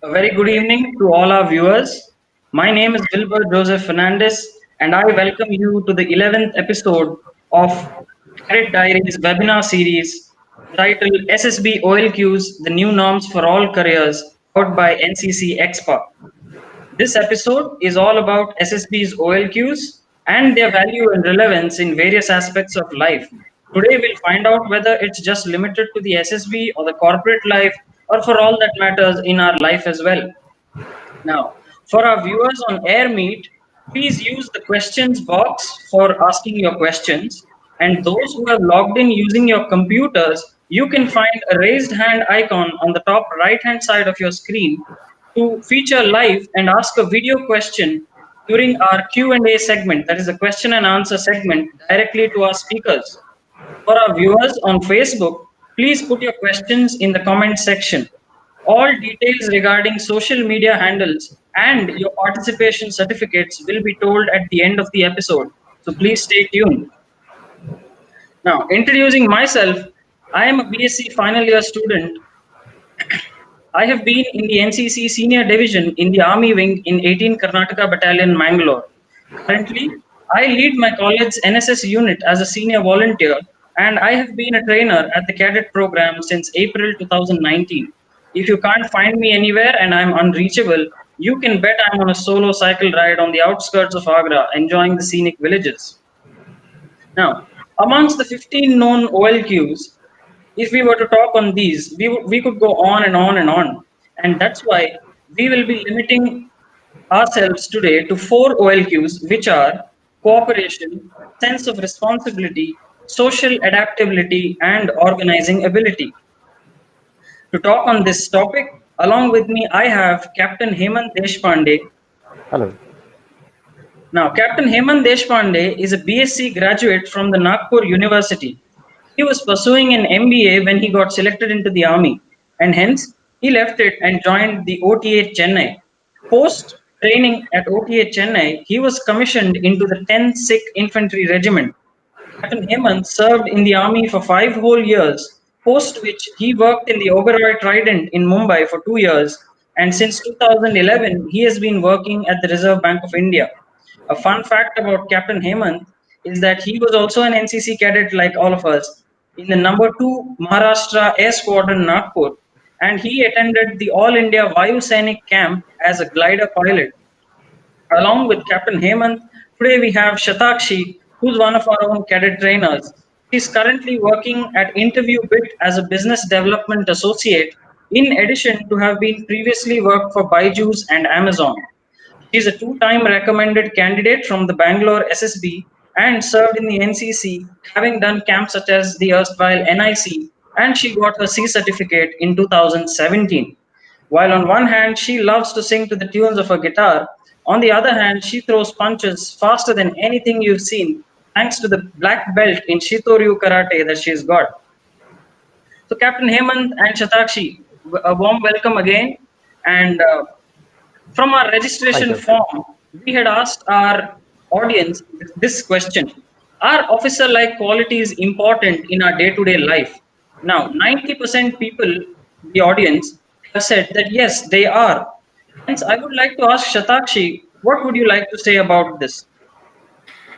A very good evening to all our viewers. My name is Wilbur Joseph Fernandez, and I welcome you to the 11th episode of Cadet Diaries webinar series titled SSB OLQs The New Norms for All Careers, powered by NCC Expa. This episode is all about SSB's OLQs and their value and relevance in various aspects of life. Today, we'll find out whether it's just limited to the SSB or the corporate life, or for all that matters in our life as well. Now, for our viewers on AirMeet, please use the questions box for asking your questions. And those who have logged in using your computers, you can find a raised hand icon on the top right hand side of your screen to feature live and ask a video question during our Q&A segment, that is a question and answer segment, directly to our speakers. For our viewers on Facebook, please put your questions in the comment section. All details regarding social media handles and your participation certificates will be told at the end of the episode. So please stay tuned. Now, introducing myself, I am a BSc final year student. I have been in the NCC Senior Division in the Army Wing in 18 Karnataka Battalion, Mangalore. Currently, I lead my college's NSS unit as a senior volunteer, and I have been a trainer at the cadet program since April 2019. If you can't find me anywhere and I'm unreachable, you can bet I'm on a solo cycle ride on the outskirts of Agra, enjoying the scenic villages. Now, amongst the 15 known OLQs, if we were to talk on these, we could go on and on and on. And that's why we will be limiting ourselves today to 4 OLQs, which are cooperation, sense of responsibility, social adaptability, and organizing ability. To talk on this topic, along with me, I have Captain Hemant Deshpande. Hello. Now, Captain Hemant Deshpande is a BSc graduate from the Nagpur University. He was pursuing an MBA when he got selected into the army, and hence he left it and joined the OTA Chennai. Post training at OTA Chennai, he was commissioned into the 10th Sikh Infantry Regiment. Captain Hemant served in the army for 5 whole years, post which he worked in the Oberoi Trident in Mumbai for 2 years, and since 2011 he has been working at the Reserve Bank of India. A fun fact about Captain Hemant is that he was also an NCC cadet like all of us in the number 2 Maharashtra Air Squadron Nagpur, and he attended the All India Vayu Sainik camp as a glider pilot. Along with Captain Hemant, today we have Shatakshi, who's one of our own cadet trainers. She's currently working at InterviewBit as a business development associate, in addition to have been previously worked for Byju's and Amazon. She's a 2-time recommended candidate from the Bangalore SSB and served in the NCC, having done camps such as the erstwhile NIC, and she got her C certificate in 2017. While on one hand, she loves to sing to the tunes of her guitar, on the other hand, she throws punches faster than anything you've seen, thanks to the black belt in Shitoryu Karate that she's got. So, Captain Hemant and Shatakshi, a warm welcome again. And from our registration form, we had asked our audience this question: are officer-like qualities important in our day-to-day life? Now, 90% people, the audience, have said that yes, they are. Hence, I would like to ask Shatakshi, what would you like to say about this?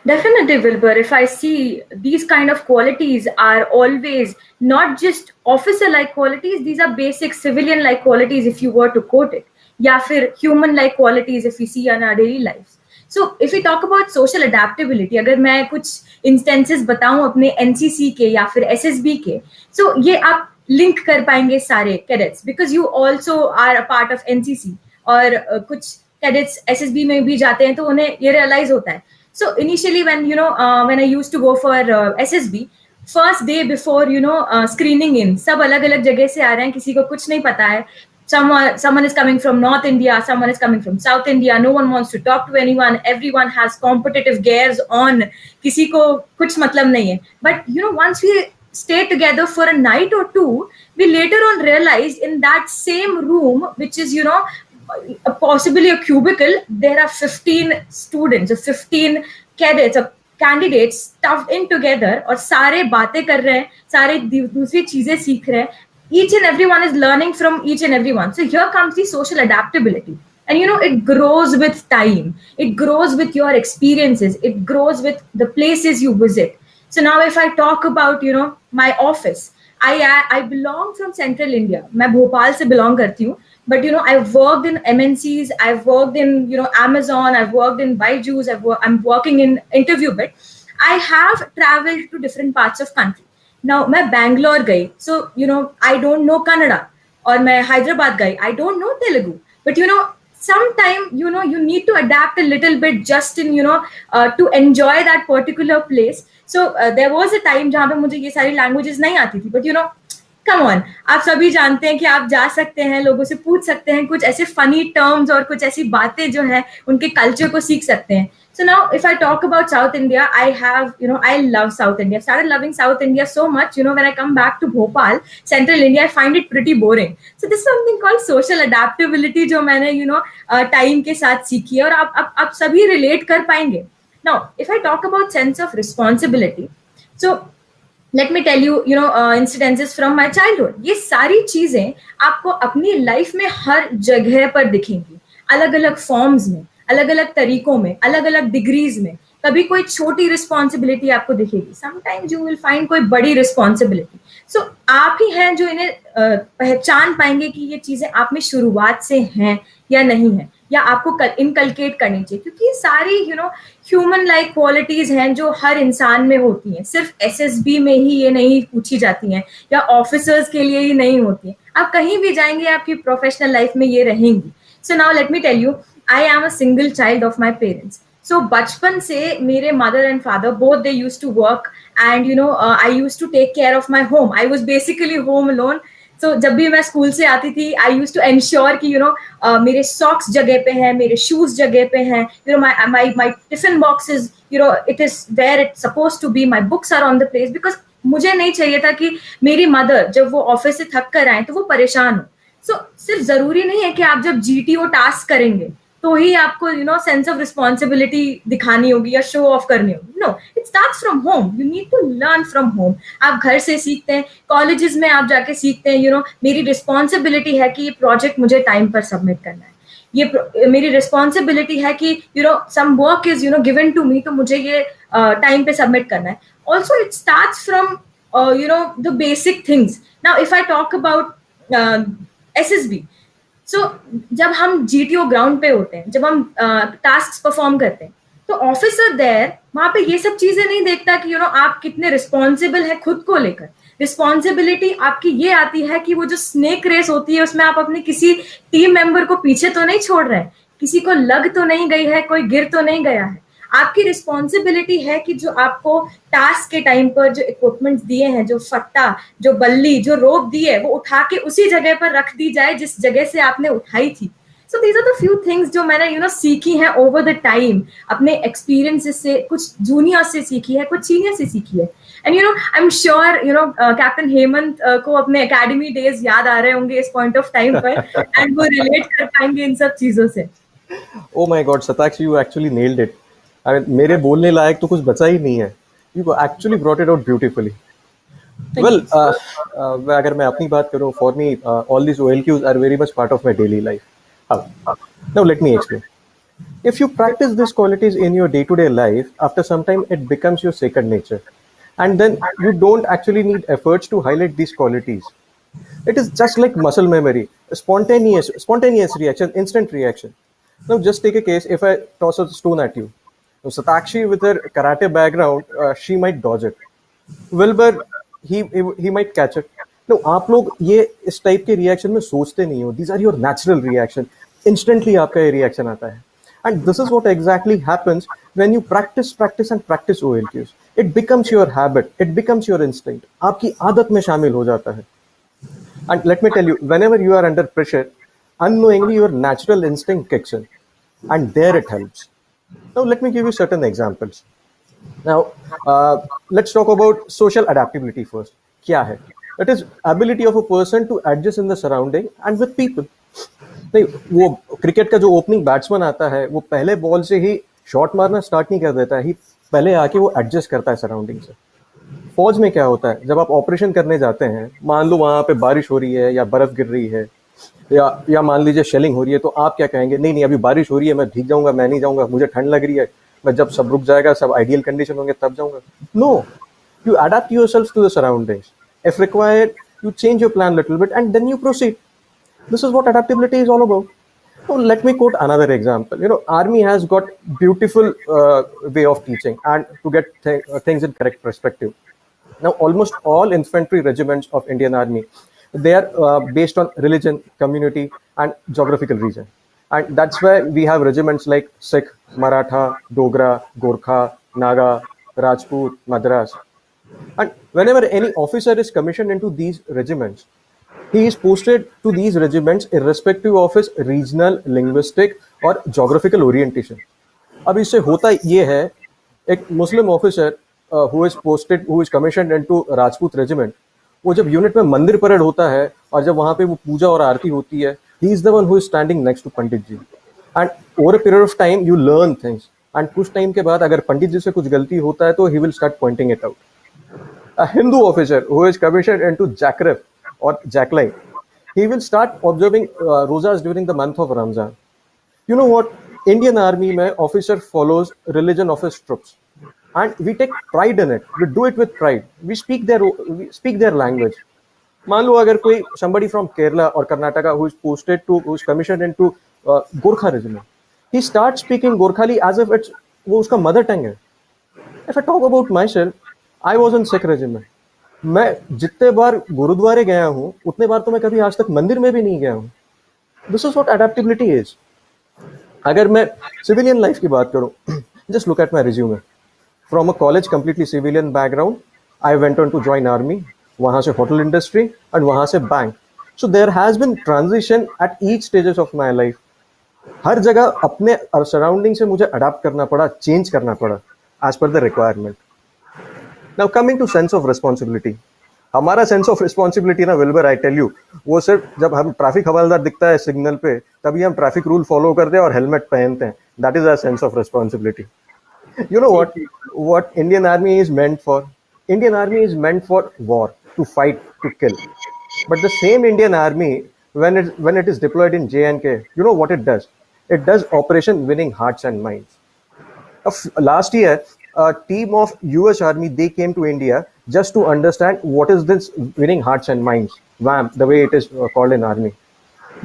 Definitely, Wilbur. If I see these kind of qualities are always not just officer-like qualities, these are basic civilian-like qualities if you were to quote it. या फिर human-like qualities if we see in our daily lives. So if we talk about social adaptability, अगर मैं कुछ instances बताऊं अपने NCC के या फिर SSB के, so ये आप link कर पाएंगे सारे cadets because you also are a part of NCC और कुछ cadets SSB में भी जाते हैं तो उन्हें ये realize होता है. So initially when when I used to go for SSB, first day before screening in, सब अलग-अलग जगह से आ रहे हैं, किसी को कुछ नहीं पता है. Someone is coming from North India, someone is coming from South India, no one wants to talk to anyone, everyone has competitive gears on, किसी को कुछ मतलब नहीं है. But once we stay together for a night or two, we later on realized in that same room, which is possibly a cubicle, there are 15 students or 15 cadets or candidates stuffed in together और सारे बातें कर रहे हैं, सारे दूसरी चीजें सीख रहे हैं. each and everyone is learning from each and everyone. So here comes the social adaptability. And it grows with time. It grows with your experiences. It grows with the places you visit. So now if I talk about, my office, I belong from Central India. मैं भोपाल से belong करती हूँ. But I've worked in MNCs, I've worked in Amazon, I've worked in Byju's, I'm working in InterviewBit. I have traveled to different parts of country. Now मैं बैंगलोर गई, so I don't know Kannada. और मैं हैदराबाद गई, I don't know Telugu. But sometime you need to adapt a little bit just in to enjoy that particular place. So there was a time जहाँ पे मुझे ये सारी languages नहीं आती थी. But कम ऑन, आप सभी जानते हैं कि आप जा सकते हैं, लोगों से पूछ सकते हैं, कुछ ऐसे फनी टर्म्स और कुछ ऐसी बातें जो है उनके कल्चर को सीख सकते हैं. So now if I talk about South India, I love South India. I started loving South India so much, when I come back to Bhopal, Central India, I find it pretty boring. So this is something called social adaptability जो मैंने time के साथ सीखी है और आप सभी relate कर पाएंगे. Now if I talk about sense of responsibility, so let me tell you incidences from my childhood. ये सारी चीजें आपको अपनी लाइफ में हर जगह पर दिखेंगी, अलग अलग फॉर्म्स में, अलग अलग तरीकों में, अलग अलग डिग्रीज में. कभी कोई छोटी रिस्पॉन्सिबिलिटी आपको दिखेगी, समटाइम्स यू विल फाइंड कोई बड़ी रिस्पॉन्सिबिलिटी. सो आप ही हैं जो इन्हें पहचान पाएंगे कि ये चीजें आप में शुरुआत से हैं या नहीं है, या आपको इनकलकेट करनी चाहिए. क्योंकि सारी ह्यूमन लाइक क्वालिटीज हैं जो हर इंसान में होती हैं. सिर्फ एसएसबी में ही ये नहीं पूछी जाती हैं या ऑफिसर्स के लिए ही नहीं होती हैं. आप कहीं भी जाएंगे आपकी प्रोफेशनल लाइफ में ये रहेंगी. So now let me tell you, I am a single child of my parents. So बचपन से मेरे mother and father both they used to work and I used to take care of my home. I was basically home alone. तो जब भी मैं school से आती थी, आई यूज टू एंश्योर कि मेरे सॉक्स जगह पे हैं, मेरे शूज जगह पे हैं, my tiffin boxes it is where it suppose to be, my books are on the place. Because मुझे नहीं चाहिए था कि मेरी मदर जब वो ऑफिस से थक कर आए तो वो परेशान हो. सो सिर्फ जरूरी नहीं है कि आप जब जीटीओ टास्क करेंगे तो ही आपको सेंस ऑफ रिस्पॉन्सिबिलिटी दिखानी होगी या शो ऑफ करनी होगी. No, it starts from home. You need to learn from home. आप घर से सीखते हैं, कॉलेजेस में आप जाके सीखते हैं मेरी रिस्पॉन्सिबिलिटी है कि ये प्रोजेक्ट मुझे टाइम पर सबमिट करना है, ये मेरी रिस्पॉन्सिबिलिटी है कि some work is given to me, तो मुझे ये टाइम पे सबमिट करना है. Also it starts from the basic things. Now if I talk about SSB, so जब हम जीटीओ ग्राउंड पे होते हैं, जब हम टास्क परफॉर्म करते हैं, तो ऑफिसर देयर वहां पे ये सब चीजें नहीं देखता कि आप कितने रिस्पॉन्सिबल है खुद को लेकर. रिस्पॉन्सिबिलिटी आपकी ये आती है कि वो जो स्नेक रेस होती है उसमें आप अपने किसी टीम मेंबर को पीछे तो नहीं छोड़ रहे हैं, किसी को लग तो नहीं गई है, कोई गिर तो नहीं गया है. आपकी रिस्पॉन्सिबिलिटी है कि जो आपको टास्क के टाइम पर जो इक्विपमेंट्स दिए हैं, जो फट्टा, जो बल्ली, जो रोप दी है, वो उठा के उसी जगह पर रख दी जाए जिस जगह से आपने उठाई थी. So these are the few things जो मैंने सीखी हैं ओवर द टाइम, अपने एक्सपीरियंसेस से, कुछ जूनियर से सीखी है, कुछ सीनियर से सीखी है. And I am sure captain Hemant को अपने एकेडमी डेज याद आ रहे होंगे इस पॉइंट ऑफ टाइम पर, एंड वो रिलेट कर पाएंगे इन सब चीजों से. Oh my God, Satakshi, you actually nailed it. I mean, मेरे बोलने लायक तो कुछ बचा ही नहीं है. You actually brought it out beautifully. Well, अगर मैं अपनी बात करूँ, for me, all these OLQs are very much part of my daily life. Now let me explain. If you practice these qualities in your day-to-day life, after some time it becomes your second nature, and then you don't actually need efforts to highlight these qualities. It is just like muscle memory, spontaneous reaction, instant reaction. Now just take a case. If I toss a stone at you, now Satakshi with her karate background, she might dodge it. Wilbur, he might catch it. No, आप लोग ये इस type के reaction में सोचते नहीं हो. These are your natural reaction. Instantly आपका ये रिएक्शन आता है. And this is what exactly happens when you practice OLQs. It becomes your habit. It becomes your instinct. आपकी आदत में शामिल हो जाता है. And let me tell you, whenever you are under pressure, unknowingly your natural instinct kicks in, and there it helps. Now let me give you certain examples. Now let's talk about social adaptability first. क्या है? It is ability of a person to adjust in the surrounding and with people. नहीं, वो cricket का जो opening batsman आता है, वो पहले बॉल से ही शॉट मारना स्टार्ट नहीं कर देता है, ही पहले आके वो एडजस्ट करता है सराउंडिंग से. फौज में क्या होता है, जब आप ऑपरेशन करने जाते हैं, मान लो वहाँ पे बारिश हो रही है या बर्फ गिर रही है या मान लीजिए शेलिंग हो रही है, तो आप क्या कहेंगे? नहीं नहीं, अभी बारिश हो रही है, मैं भीग जाऊंगा, मैं नहीं जाऊंगा, मुझे ठंड लग रही है, मैं जब सब रुक जाएगा, सब आइडियल कंडीशन होंगे तब जाऊंगा। No, you adapt yourself to the surroundings. If required, you change your plan a little bit and then you proceed. This is what adaptability is all about. So let me quote another example. You know, army has got beautiful way of teaching and to get things in correct perspective. Now, almost all infantry regiments of Indian Army, they are based on religion, community, and geographical region. And that's why we have regiments like Sikh, Maratha, Dogra, Gorkha, Naga, Rajput, Madras. And whenever any officer is commissioned into these regiments, he is posted to these regiments irrespective of his regional, linguistic और geographical orientation. अब इससे होता ये है, एक Muslim officer who is commission into Rajput regiment, वो जब unit में मंदिर परेड होता है और जब वहाँ पे वो पूजा और आरती होती है, he is the one who is standing next to pandit ji. And over a period of time you learn things, and कुछ टाइम के बाद अगर पंडित जी से कुछ गलती होता है तो he will start Poynting it out. A Hindu officer who is commissioned into Jakrif or Jakline, he will start observing rosas during the month of Ramzan. You know what? Indian Army mein officer follows religion of his troops, and we take pride in it. We do it with pride. We speak their language. मान लो अगर कोई somebody from Kerala or Karnataka who is commissioned into Gorkha regiment, he starts speaking Gorkhali as if it's वो उसका mother tongue है. If I talk about myself, I was in Sikh regiment. मैं जितने बार गुरुद्वारे गया हूँ उतने बार तो मैं कभी आज तक मंदिर में भी नहीं गया हूँ। This is what adaptability is. अगर मैं सिविलियन लाइफ की बात करूँ, just look at my resume. From a college completely civilian background, I went on to join army, वहाँ से होटल इंडस्ट्री एंड वहाँ से bank. So there has been transition at each stages of my life. हर जगह अपने surrounding से मुझे adapt करना पड़ा, चेंज करना पड़ा as per the requirement. Now coming to sense of responsibility, हमारा सेंस ऑफ रिस्पॉन्सिबिलिटी ना विल्बर, आई टेल यू, वो सिर्फ जब हम ट्रैफिक हवलदार दिखता है सिग्नल पे तभी हम ट्रैफिक रूल फॉलो करते हैं और हेलमेट पहनते हैं। That is our sense of responsibility. You know what Indian Army is meant for? Indian Army is meant for war, to fight, to kill. But the same Indian Army, when it is deployed in J&K, you know what it does? It does Operation Winning Hearts and Minds. Last year, a team of US Army, they came to India just to understand what is this winning hearts and minds, WAM, the way it is called in army.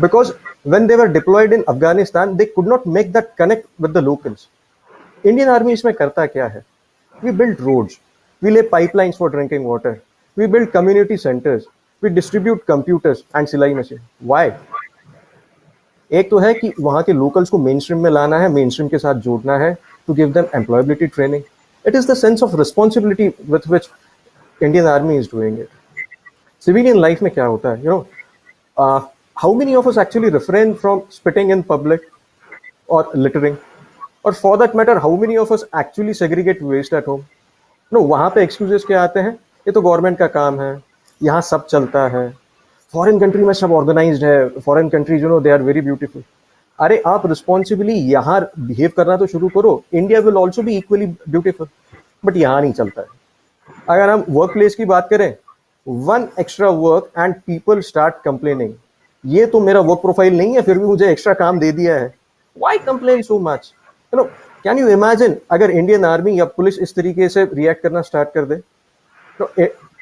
Because when they were deployed in Afghanistan, they could not make that connect with the locals. Indian Army इसमें करता क्या है? We build roads, we lay pipelines for drinking water, we build community centers, we distribute computers and सिलाई machine. Why? एक तो है कि वहाँ के locals को mainstream में लाना है, mainstream के साथ जोड़ना है, to give them employability training. It is the sense of responsibility with which Indian Army is doing it. Civilian life में क्या होता है? You know, how many of us actually refrain from spitting in public or littering? Or for that matter, how many of us actually segregate waste at home? No, वहाँ पे excuses क्या आते हैं? ये तो गवर्नमेंट का काम है, यहाँ सब चलता है, फॉरेन कंट्री में सब ऑर्गेनाइज्ड है, foreign countries, you know, they are very beautiful. अरे आप रिस्पॉन्सिबली यहाँ बिहेव करना तो शुरू करो, India will also be equally beautiful. But यहाँ नहीं चलता है। अगर हम वर्क प्लेस की बात करें, one extra work and people start complaining, ये तो मेरा वर्क प्रोफाइल नहीं है, फिर भी मुझे एक्स्ट्रा काम दे दिया है। Why complain so much? You know, can you imagine अगर इंडियन आर्मी या पुलिस इस तरीके से रिएक्ट करना स्टार्ट कर दे तो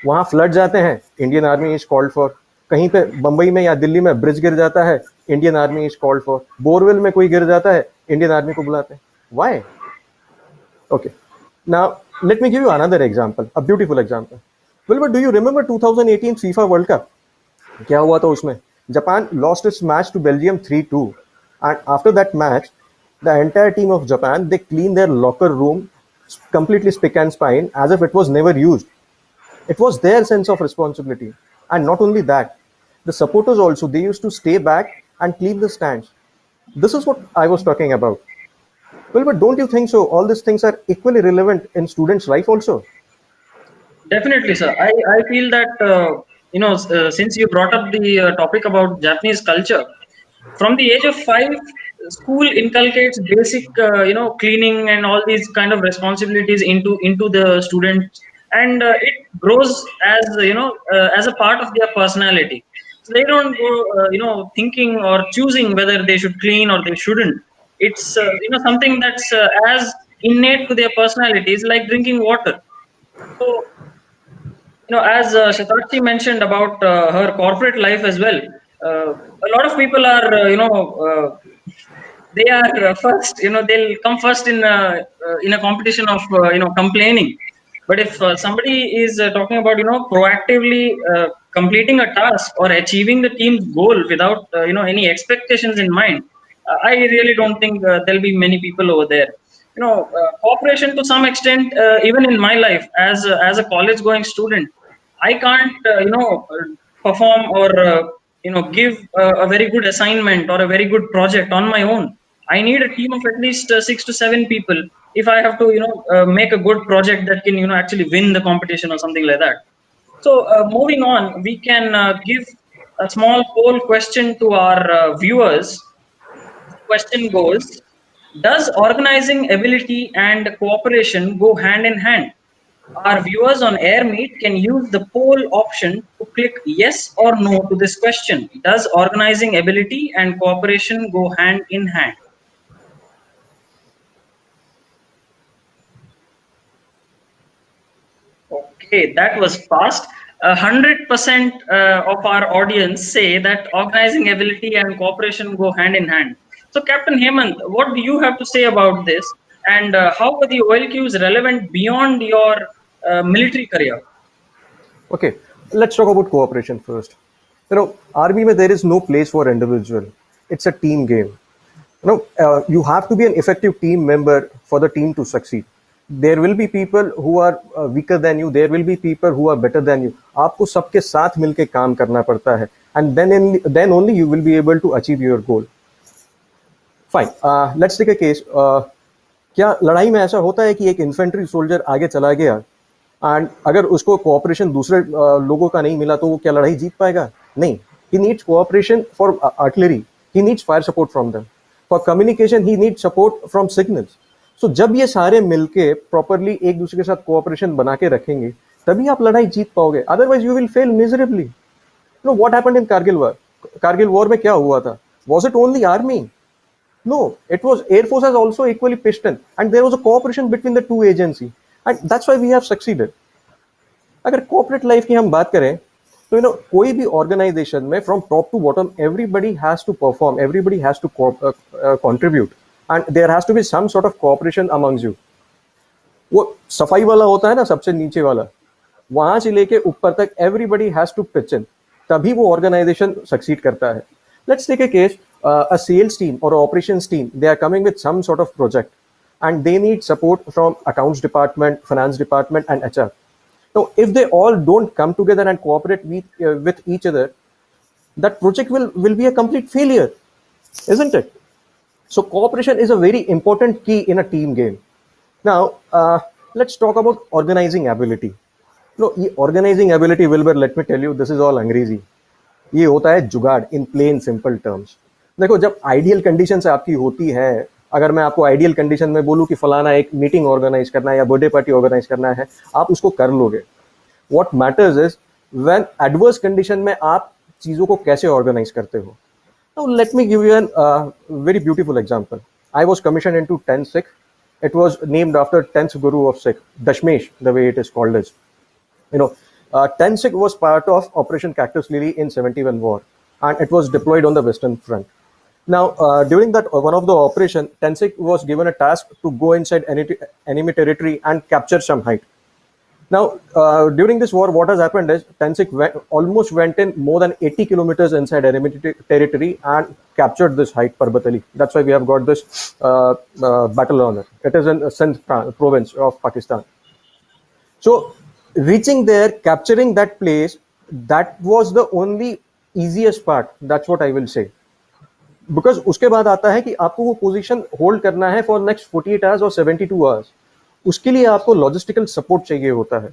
वहाँ फ्लड जाते हैं, Indian army is called for. कहीं पे बंबई में या दिल्ली में ब्रिज गिर जाता है, Indian army is called for. Borewell में कोई गिर जाता है, इंडियन आर्मी को बुलाते हैं। Why? Okay, now let me give you another example, a beautiful example. Well, but do you remember 2018 FIFA World Cup? क्या हुआ था उसमें? Japan lost its match to Belgium 3-2 and after that match the entire team of Japan, they clean their locker room completely spick and span as if it was never used. It was their sense of responsibility. And not only that, the supporters also, they used to stay back and clean the stands. This is what I was talking about. Well, but don't you think so? All these things are equally relevant in students' life also. Definitely, sir. I feel that, since you brought up the topic about Japanese culture, from the age of 5, school inculcates basic, cleaning and all these kind of responsibilities into the students and it grows as as a part of their personality. So they don't go thinking or choosing whether they should clean or they shouldn't. It's something that's as innate to their personalities, like drinking water. So as Shatakshi mentioned about her corporate life as well, a lot of people are they are first, they'll come first in a competition of complaining. But if somebody is talking about proactively completing a task or achieving the team's goal without any expectations in mind, I really don't think there'll be many people over there. Cooperation to some extent, even in my life as a college going student, I can't perform or give a very good assignment or a very good project on my own. I need a team of at least 6 to 7 people if I have to make a good project that can actually win the competition or something like that. So moving on, we can give a small poll question to our viewers. The question goes: does organizing ability and cooperation go hand in hand? Our viewers on AirMeet can use the poll option to click yes or no to this question. Does organizing ability and cooperation go hand in hand? Okay, that was fast. 100% of our audience say that organizing ability and cooperation go hand in hand. So, Captain Hemant, what do you have to say about this? And how are the OLQs relevant beyond your military career? Okay, let's talk about cooperation first. Army mein there is no place for individual. It's a team game. You have to be an effective team member for the team to succeed. There will be people who are weaker than you. There will be people who are better than you. आपको सबके साथ मिलके काम करना पड़ता है, and then only you will be able to achieve your goal. Fine. Let's take a case. क्या लड़ाई में ऐसा होता है कि एक इन्फेंट्री सोल्जर आगे चला गया एंड अगर उसको कोऑपरेशन दूसरे लोगों का नहीं मिला तो वो क्या लड़ाई जीत पाएगा? नहीं. He needs cooperation for artillery. He needs fire support from them. For communication, he needs support from signals. So जब ये सारे मिलके प्रॉपरली एक दूसरे के साथ कोऑपरेशन बना के रखेंगे तभी आप लड़ाई जीत पाओगे. Otherwise you will fail miserably. What happened in Kargil war? Kargil war में क्या हुआ था? Was it only army? No, it was Air Force has also equally pitched in, and there was a cooperation between the two agencies, and that's why we have succeeded. अगर corporate life की हम बात करें तो कोई भी organization में from top to bottom everybody has to perform, everybody has to contribute, and there has to be some sort of cooperation amongst you. वो सफाई वाला होता है ना, सबसे नीचे वाला, वहां से लेके ऊपर तक everybody has to pitch in, तभी वो organization succeed करता है. Let's take a case, a sales team or operations team, they are coming with some sort of project and they need support from accounts department, finance department and HR. Now, if they all don't come together and cooperate with each other, that project will be a complete failure, isn't it? So cooperation is a very important key in a team game. Now, let's talk about organizing ability. Organizing ability, Wilbur, let me tell you, this is all अंग्रेजी. ये होता है जुगाड़ इन plain simple terms. देखो, जब ideal condition से आपकी होती है, अगर मैं आपको आइडियल कंडीशन में बोलूं कि फलाना एक मीटिंग ऑर्गेनाइज करना है या बर्थडे पार्टी ऑर्गेनाइज करना है, आप उसको कर लोगे. What matters is when adverse condition में आप चीजों को कैसे ऑर्गेनाइज करते हो. Now let me give you an very beautiful example. I was commissioned into 10th Sikh. It was named after 10th Guru of Sikh, Dashmesh, the way it is called as. 10th Sikh was part of Operation Cactus Lily in 71 war, and it was deployed on the Western Front. Now, during that one of the operation, 10th Sikh was given a task to go inside enemy territory and capture some height. Now, during this war, what has happened is 10th Sikh almost went in more than 80 kilometers inside enemy territory and captured this height, Parbat Ali. That's why we have got this battle honor. It is in Sindh province of Pakistan. So, reaching there, capturing that place, that was the only easiest part. That's what I will say. Because उसके बाद आता है कि आपको वो position hold करना है for next 48 hours और 72 आवर्स. उसके लिए आपको लॉजिस्टिकल सपोर्ट चाहिए होता है.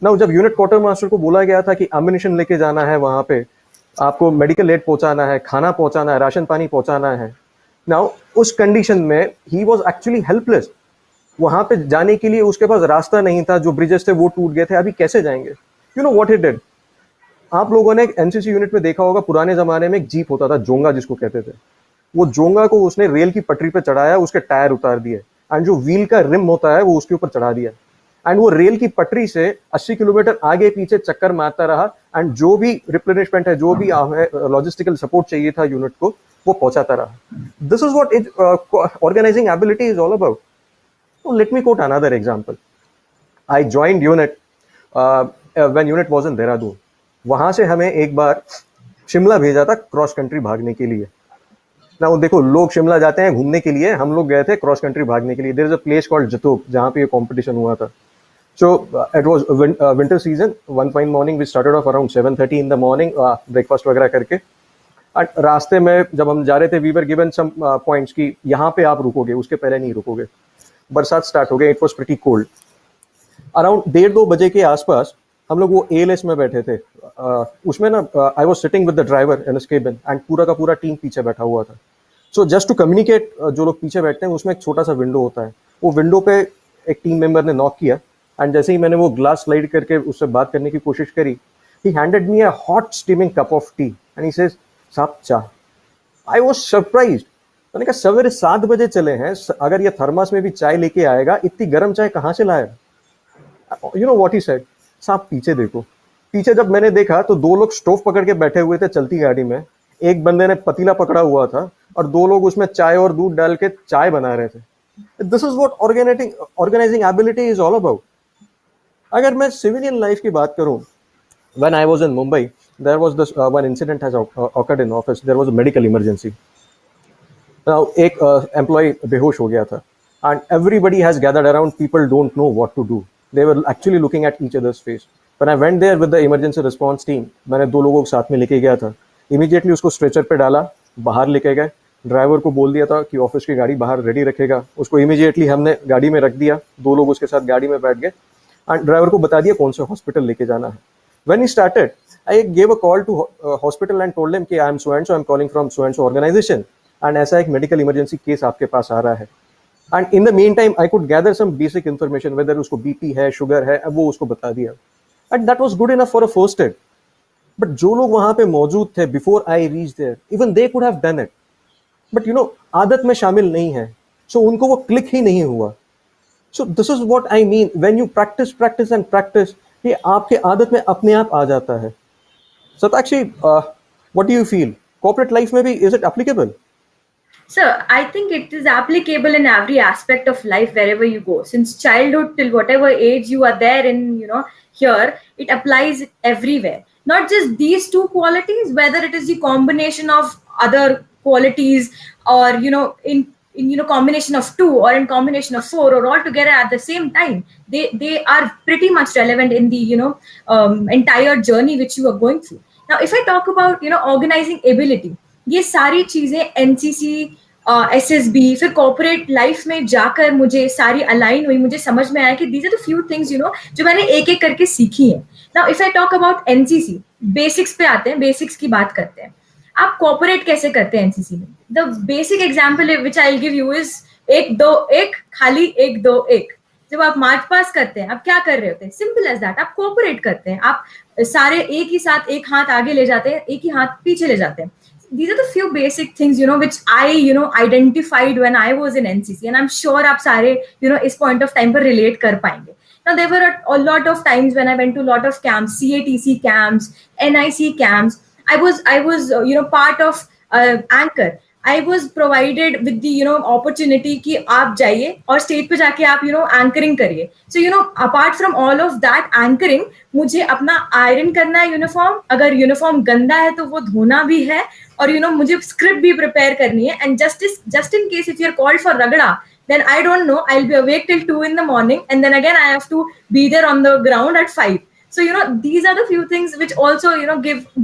नाउ जब यूनिट क्वार्टर मास्टर को बोला गया था कि एम्युनिशन लेके जाना है, वहां पे आपको मेडिकल एड पहुंचाना है, खाना पहुंचाना है, राशन पानी पहुंचाना है. नाउ उस कंडीशन में ही वाज एक्चुअली हेल्पलेस. वहां पे जाने के लिए उसके पास रास्ता नहीं था, जो ब्रिजेस थे वो टूट गए थे, अभी कैसे जाएंगे? You know what he did? आप लोगों ने एनसीसी यूनिट में देखा होगा, पुराने जमाने में एक जीप होता था, जोंगा जिसको कहते थे। वो जोंगा को उसने रेल की पटरी पे चढ़ाया, उसके टायर उतार दिए, एंड जो व्हील का रिम होता है वो उसके ऊपर चढ़ा दिया, एंड वो रेल की पटरी से 80 किलोमीटर आगे पीछे चक्कर मारता रहा, एंड जो भी रिप्लेनिशमेंट है, जो भी लॉजिस्टिकल सपोर्ट चाहिए था यूनिट को, वो पहुंचाता रहा। This is what it organising ability is all about. So let me quote another example. I joined unit when unit was in Dehradun. वहां से हमें एक बार शिमला भेजा था क्रॉस कंट्री भागने के लिए ना। देखो, लोग शिमला जाते हैं घूमने के लिए, हम लोग गए थे क्रॉस कंट्री भागने के लिए। There is a place called Jatok जहाँ पे ये कंपटीशन हुआ था। So it was winter season. One fine morning we started off around 7:30 in the morning, breakfast वगैरह करके। रास्ते में जब हम जा रहे थे, we were given some points कि यहाँ पे आप रुकोगे, उसके पहले नहीं रुकोगे। बरसात स्टार्ट हो गई, it was pretty cold. Around 1:30-2 बजे के आसपास हम लोग वो एएलएस में बैठे थे। उसमें ना I was sitting with the driver in his cabin, and पूरा का पूरा टीम पीछे बैठा हुआ था। सो जस्ट टू कम्युनिकेट, जो लोग पीछे बैठते हैं उसमें एक छोटा सा विंडो होता है, वो विंडो पे एक टीम मेंबर ने नॉक किया, एंड जैसे ही मैंने वो ग्लास स्लाइड करके उससे बात करने की कोशिश करी, ही handed me a hot steaming cup of T and he says, साहब चाह। I was surprised. मैंने कहा सवेरे 7 बजे चले हैं, अगर ये थर्मास में भी चाय लेके आएगा, इतनी गर्म चाय कहाँ से लाएगा? You know what he said, साहब पीछे देखो। पीछे जब मैंने देखा तो 2 लोग स्टोव पकड़ के बैठे हुए थे चलती गाड़ी में, एक बंदे ने पतीला पकड़ा हुआ था, और 2 लोग उसमें चाय और दूध डाल के चाय बना रहे थे। This is what organising ability is all about. अगर मैं सिविलियन लाइफ की बात करूं, when I was in Mumbai, there was this one incident has occurred in office. There was a medical emergency. Now, एक employee बेहोश हो गया था, and everybody has gathered around. People don't know what to do. They were actually looking at each other's face. When I went there with the emergency response team, मैंने 2 लोगों को साथ में लेके गया था। Immediately उसको स्ट्रेचर पे डाला, बाहर लेके गए। ड्राइवर को बोल दिया था कि ऑफिस की गाड़ी बाहर रेडी रखेगा। उसको इमीडिएटली हमने गाड़ी में रख दिया, 2 लोग उसके साथ गाड़ी में बैठ गए, एंड ड्राइवर को बता दिया कौन से हॉस्पिटल लेके जाना है। When he started, I gave a call to hospital and told him कि I am so and so, I am calling from so and so organization, and ऐसा एक medical emergency case आपके पास आ रहा है। And in the meantime, I could gather some basic information, whether उसको BP है, sugar है, वो उसको बता दिया, and that was good enough for a first aid. But जो लोग वहाँ पे मौजूद थे before I reached there, even they could have done it, but you know आदत में शामिल नहीं है, so उनको वो क्लिक ही नहीं हुआ। So this is what I mean when you practice and practice, ये आपके आदत में अपने आप आ जाता है। Satakshi, what do you feel? Corporate life maybe, is it applicable? So I think it is applicable in every aspect of life wherever you go. Since childhood till whatever age you are there in, here, it applies everywhere. Not just these 2 qualities, whether it is the combination of other qualities, or in combination of 2 or in combination of 4 or all together at the same time, they are pretty much relevant in the entire journey which you are going through. Now if I talk about organizing ability, ये सारी चीजें NCC, SSB, फिर corporate life में जाकर मुझे सारी align हुई, मुझे समझ में आया कि these are the few things जो मैंने एक एक करके सीखी है। Now if I talk about NCC, basics पे आते हैं, बेसिक्स की बात करते हैं। आप कॉर्पोरेट कैसे करते हैं एनसीसी में? The basic example which I will give you is 1 2 1 खाली 1 2 1। जब आप मार्च पास करते हैं, आप क्या कर रहे होते हैं? सिंपल एज दैट, आप कोऑपरेट करते हैं। आप सारे एक ही साथ एक हाथ आगे ले जाते हैं, एक ही हाथ पीछे ले जाते हैं। These are the few basic things which I identified when I was in NCC, and I'm sure आप सारे इस point of time पर relate कर पाएंगे। Now there were a lot of times when I went to a lot of camps, CATC camps, NIC camps. I was part of Anchor. I was provided with the opportunity कि आप जाइए और stage पे जाके आप anchoring करिए। So apart from all of that anchoring, मुझे अपना आयरन करना है यूनिफॉर्म, अगर यूनिफॉर्म गंदा है तो वो धोना भी है, और मुझे स्क्रिप्ट भी प्रिपेयर करनी है। And just in case if you're called for ragda, then I don't know, I'll be awake till 2 in the morning, and then again I have to be there on the ground at 5. So these are the few things which also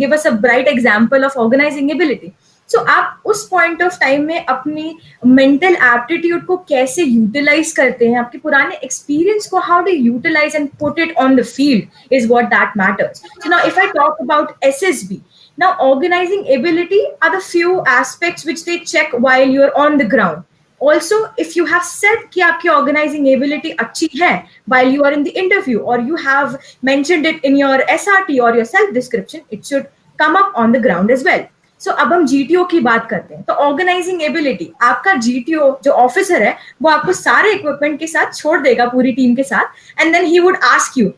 give us a bright example of organizing ability. So आप उस point of time में अपनी mental aptitude को कैसे utilise करते हैं, आपके पुराने एक्सपीरियंस को how do utilise and put it on the field is what that matters. So now if I talk about SSB, now organizing ability are the few aspects which they check while you're on the ground. Also, if you have said कि आपकी organizing ability अच्छी है while you are in the interview, or you have mentioned it in your SRT or your self description, it should come up on the ground as well. So अब हम GTO की बात करते हैं. तो organising ability, आपका GTO जो officer है वो आपको सारे इक्विपमेंट के साथ छोड़ देगा पूरी टीम के साथ, and then he would ask you,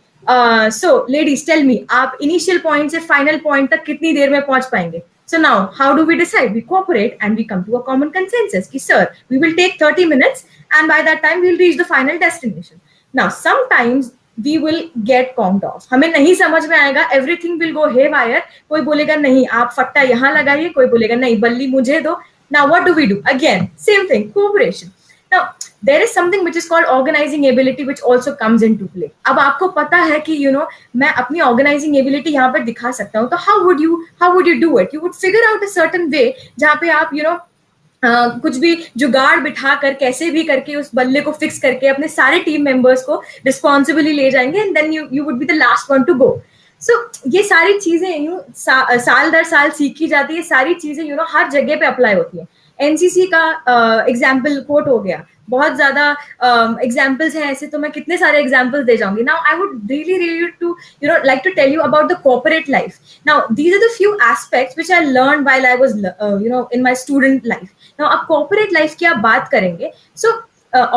so ladies tell me, आप इनिशियल पॉइंट से फाइनल पॉइंट तक कितनी देर में पहुंच पाएंगे? So now, how do we decide? We cooperate and we come to a common consensus. Ki, sir, we will take 30 minutes and by that time we'll reach the final destination. Now, sometimes we will get conked off. हमें नहीं समझ में आएगा, everything will go haywire. कोई बोलेगा नहीं आप फट्टा यहाँ लगाइए, कोई बोलेगा नहीं बल्ली मुझे दो. Now, what do we do? Again, same thing, cooperation. Now, there is something which is called organizing ability which also comes into play. अब आपको पता है कि मैं अपनी organizing ability यहाँ पर दिखा सकता हूँ, तो how would you do it? You would figure out a certain way जहाँ पे आप कुछ भी जुगाड़ बिठा कर कैसे भी करके उस बल्ले को फिक्स करके अपने सारे टीम मेंबर्स को रिस्पॉन्सिबली ले जाएंगे, and then you would be the last one to go. So ये सारी चीजें साल दर साल सीखी जाती है, सारी चीजें हर जगह पे अप्लाई होती है. एनसीसी का एग्जाम्पल कोट हो गया, बहुत ज्यादा एग्जाम्पल्स हैं ऐसे, तो मैं कितने सारे एग्जाम्पल्स दे जाऊंगी. Now I would really to like to tell you about the corporate life. Now these are the few aspects which I learned while I was in my student life. Now अब corporate life की आप बात करेंगे, so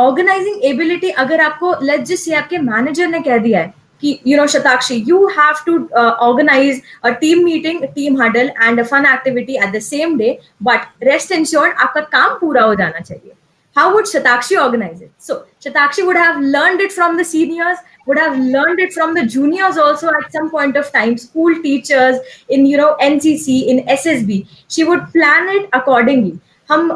organizing ability, अगर आपको let's just say आपके manager ने कह दिया है कि Shatakshi, you have to organize a team meeting, a team huddle and a fun activity at the same day, but rest assured आपका काम पूरा हो जाना चाहिए. How would Shatakshi organize it? So Shatakshi would have learned it from the seniors, would have learned it from the juniors also at some point of time, school teachers in NCC, in SSB. She would plan it accordingly. हम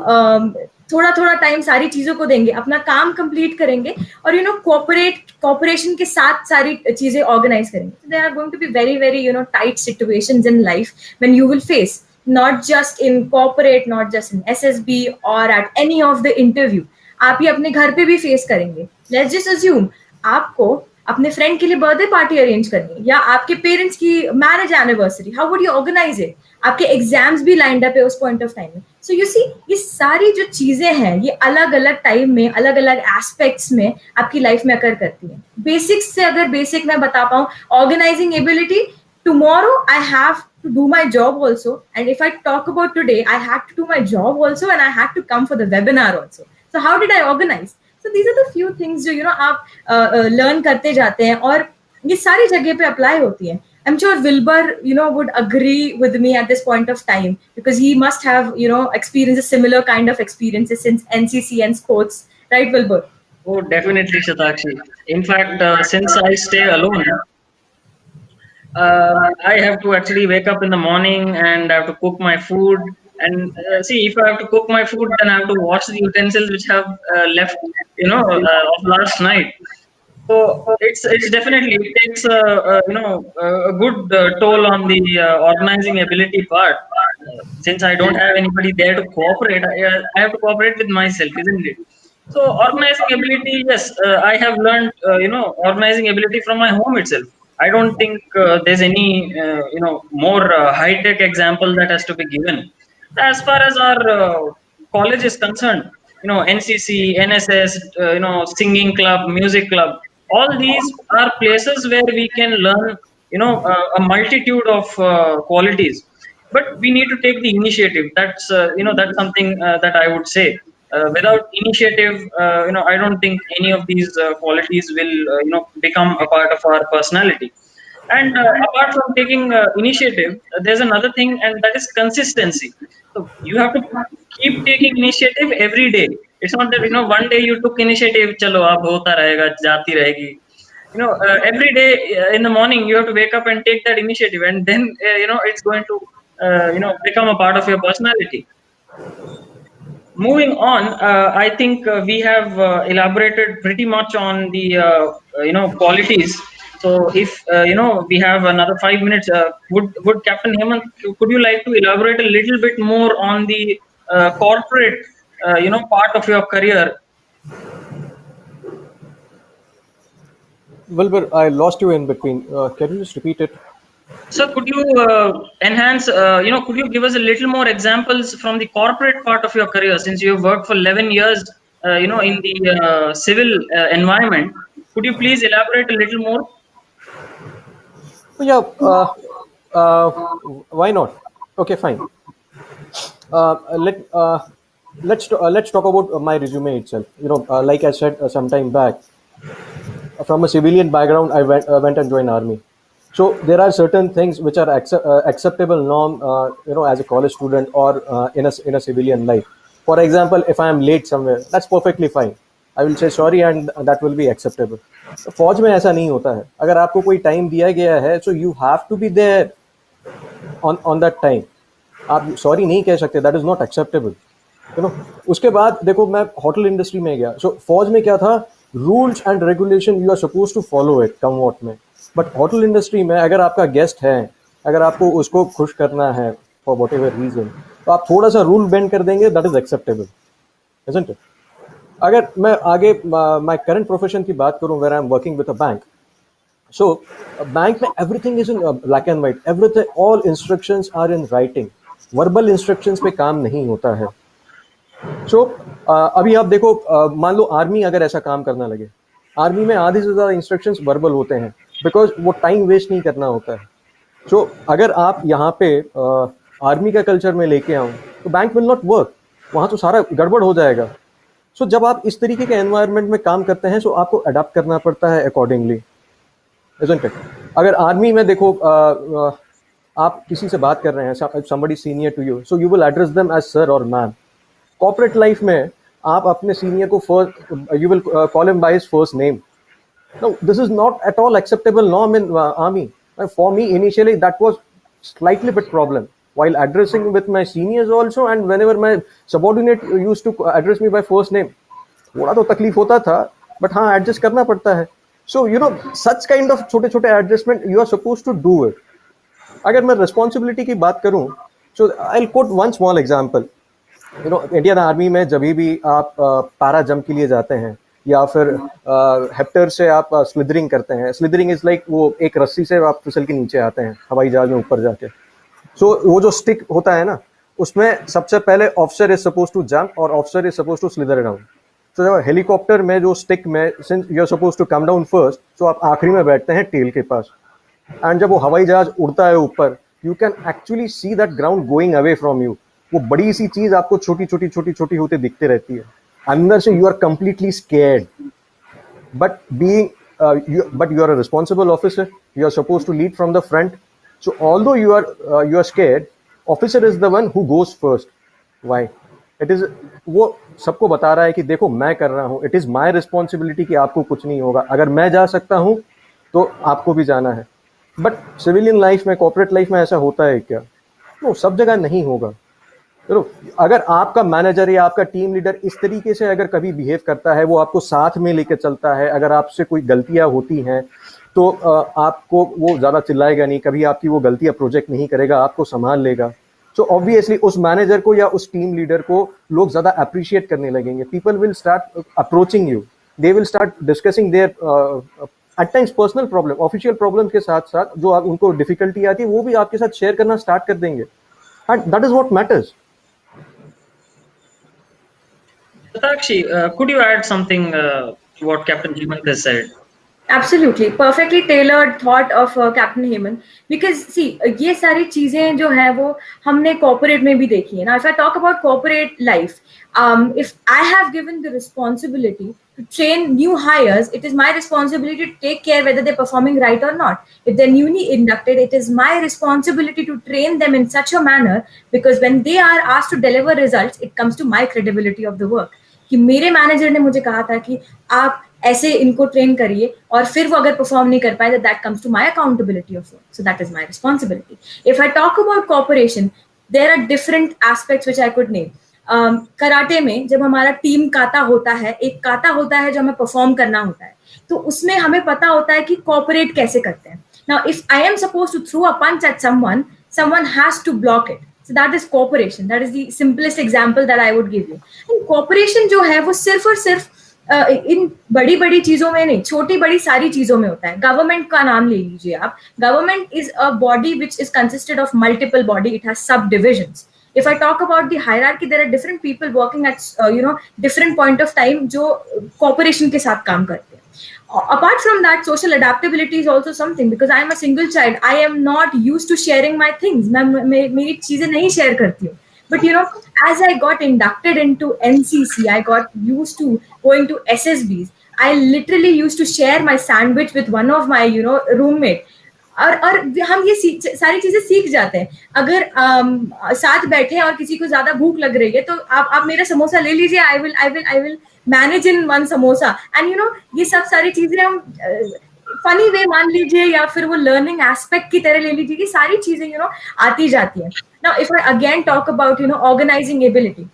थोड़ा थोड़ा time सारी चीजों को देंगे, अपना काम complete करेंगे और कोऑपरेशन के साथ सारी चीजें ऑर्गेनाइज करेंगे. There are going to be very very tight situations in life when you will face, not just in corporate, not just in SSB or at any of the interview. आप ये अपने घर पे भी फेस करेंगे. Let's just assume आपको अपने friend के लिए बर्थडे पार्टी अरेंज करनी है या आपके पेरेंट्स की marriage anniversary, how would you organise it? आपके एग्जाम्स भी लाइंड अप है उस पॉइंट ऑफ टाइम में. सो यू सी, ये सारी जो चीजें हैं ये अलग अलग टाइम में अलग अलग एस्पेक्ट्स में आपकी लाइफ में अकर करती हैं. बेसिक्स से अगर बेसिक मैं बता पाऊँ, organising ability, tomorrow I have to do my job also, and if I talk about today, I had to do my job also and I had to come for the webinar also. So how did I organize? So these are the few things जो आप learn करते जाते हैं और ये सारी जगह पे apply होती हैं. I'm sure Wilbur would agree with me at this point of time because he must have experienced a similar kind of experiences since NCC and sports, right Wilbur? Oh, definitely, Shatakshi. In fact, since I stay alone, I have to actually wake up in the morning and I have to cook my food. And see, if I have to cook my food, then I have to wash the utensils which have left, of last night. So it's definitely, it takes a good toll on the organizing ability part. Since I don't have anybody there to cooperate, I have to cooperate with myself, isn't it? So organizing ability, yes, I have learned organizing ability from my home itself. I don't think there's any more high-tech example that has to be given. As far as our college is concerned, NCC, NSS, singing club, music club, all these are places where we can learn a multitude of qualities. But we need to take the initiative. That's that's something that I would say. Without initiative, I don't think any of these qualities will become a part of our personality. And apart from taking initiative, there's another thing, and that is consistency. So you have to keep taking initiative every day. It's not that one day you took initiative, chalo ab hota rahega, jati rahegi. Every day in the morning you have to wake up and take that initiative, and then it's going to become a part of your personality. Moving on, I think we have elaborated pretty much on the qualities. So if we have another 5 minutes, would Captain Hemant, could you like to elaborate a little bit more on the corporate part of your career? Wilbur, I lost you in between. Can you just repeat it? So could you enhance, could you give us a little more examples from the corporate part of your career, since you have worked for 11 years, in the civil environment? Could you please elaborate a little more? Yeah, uh, why not? Okay, fine. Uh, let let's talk about my resume itself. Like I said some time back, from a civilian background, I went and joined army. So there are certain things which are acceptable norm, as a college student or in a civilian life. For example, if I am late somewhere, that's perfectly fine. I will say sorry and that will be acceptable. फौज में ऐसा नहीं होता है. अगर आपको कोई time दिया गया है, so you have to be there on that time. आप सॉरी नहीं कह सकते, दैट इज नॉट एक्सेप्टेबल. उसके बाद देखो, मैं होटल इंडस्ट्री में गया. सो फौज में क्या था, rules and regulation you are suppose to follow it come what may. But hotel industry में अगर आपका गेस्ट है, अगर आपको उसको खुश करना है फॉर वॉट एवर रीजन, तो आप थोड़ा सा रूल बेंड कर देंगे, that is acceptable, isn't it? अगर मैं आगे माय करंट प्रोफेशन की बात करूं, where I am working with a bank. So, bank में everything is in black and white. Everything, all instructions are in writing. Verbal instructions पे काम नहीं होता है. So, अभी आप देखो, मान लो आर्मी अगर ऐसा काम करना लगे, आर्मी में आधे से ज़्यादा इंस्ट्रक्शंस वर्बल होते हैं, बिकॉज वो टाइम वेस्ट नहीं करना होता है. सो अगर आप यहाँ पे आर्मी का कल्चर में लेके आऊँ, तो बैंक विल नॉट वर्क. वहाँ तो सारा गड़बड़ हो जाएगा. सो जब आप इस तरीके के एनवायरनमेंट में काम करते हैं, सो आपको अडाप्ट करना पड़ता है अकॉर्डिंगली, isn't it? अगर आर्मी में देखो, आप किसी से बात कर रहे हैं, somebody senior to you, so you will address them as sir or ma'am. Corporate life में आप अपने सीनियर को first, you will call him by his first name. No, this is not at all acceptable norm in army. For me, initially that was slightly bit problem while addressing with my seniors also, and whenever my subordinate used to address me by first name, थोड़ा तो तकलीफ होता था, but हाँ, adjust करना पड़ता है. So, such kind of छोटे छोटे adjustment you are supposed to do it. अगर मैं रिस्पॉन्सिबिलिटी की बात करूं, so I'll quote one small example. Indian army में जब भी आप पैरा जंप के लिए जाते हैं, या फिर हेप्टर से आप स्लिदरिंग करते हैं. स्लिदरिंग इज लाइक वो एक रस्सी से आप फिसल के नीचे आते हैं हवाई जहाज में ऊपर जाके. सो वो जो स्टिक होता है ना, उसमें सबसे पहले officer is suppose to jump और officer is suppose to slither down. तो जब हेलीकॉप्टर में जो स्टिक में, since you are suppose to come down first, तो आप आखिरी में बैठते हैं टेल के पास. एंड जब वो हवाई जहाज उड़ता है ऊपर, you can actually see that ground going away from you. वो बड़ी सी चीज आपको छोटी छोटी छोटी छोटी होते दिखते रहती है. अंदर से you are completely scared, but but you are a responsible officer. You are supposed to lead from the front. So although you are scared, officer is the one who goes first. Why? It is, वो सबको बता रहा है कि देखो मैं कर रहा हूँ. It is my responsibility कि आपको कुछ नहीं होगा. अगर मैं जा सकता हूँ तो आपको भी जाना है. बट सिविलियन लाइफ में, कॉर्पोरेट लाइफ में ऐसा होता है क्या? वो सब जगह नहीं होगा. अगर आपका मैनेजर या आपका टीम लीडर इस तरीके से अगर कभी बिहेव करता है, वो आपको साथ में लेकर चलता है, अगर आपसे कोई गलतियां होती हैं तो आपको वो ज़्यादा चिल्लाएगा नहीं, कभी आपकी वो गलतियां प्रोजेक्ट नहीं करेगा, आपको संभाल लेगा. सो ऑब्वियसली उस मैनेजर को या उस टीम लीडर को लोग ज़्यादा अप्रिशिएट करने लगेंगे. People will start approaching you, they will start discussing their at times personal problem, official problem के साथ साथ जो उनको डिफिकल्टी आती है वो भी आपके साथ शेयर करना स्टार्ट कर देंगे. And that is what matters. Satakshi, could you add something to what Captain Hemant has said? Absolutely, perfectly tailored thought of Captain Hemant. Because see, ये सारी चीजें जो है वो हमने corporate में भी देखी है. Now, if I talk about corporate life, if I have given the responsibility to train new hires, it is my responsibility to take care whether they're performing right or not. If they're newly inducted, it is my responsibility to train them in such a manner, because when they are asked to deliver results, it comes to my credibility of the work. कि मेरे manager ने मुझे कहा था कि आप ऐसे इनको ट्रेन करिए, और फिर वो अगर परफॉर्म नहीं कर पाए, that comes to my accountability of work. So that is my responsibility. If I talk about corporation, there are different aspects which I could name. Karate में जब हमारा टीम काता होता है, एक काता होता है जो हमें परफॉर्म करना होता है, तो उसमें हमें पता होता है कि कॉर्पोरेट कैसे करते हैं. Now if I am suppose to throw a punch at someone has to block it. So that is cooperation. That is the simplest example that I would give you. And cooperation जो है वो सिर्फ और सिर्फ इन बड़ी बड़ी चीजों में नहीं, छोटी बड़ी सारी चीजों में होता है. गवर्नमेंट का नाम ले लीजिए आप. Government is a body which is consisted of multiple body. It has सब divisions. If I talk about the hierarchy, there are different people working at different point of time जो cooperation के साथ काम करते हैं. Apart from that, social adaptability is also something, because I am a single child. I am not used to sharing my things. मैं मेरी चीजें नहीं share करती हूँ. But as I got inducted into NCC, I got used to going to SSBs. I literally used to share my sandwich with one of my roommate. और हम ये सारी चीजें सीख जाते हैं. अगर साथ बैठे और किसी को ज्यादा भूख लग रही है तो आप मेरा समोसा ले लीजिए. I will manage in one samosa. And ये सब सारी चीजें हम फनी वे मान लीजिए या फिर वो लर्निंग एस्पेक्ट की तरह ले लीजिए. ये सारी चीजें आती जाती है. Now if I again talk about organising ability,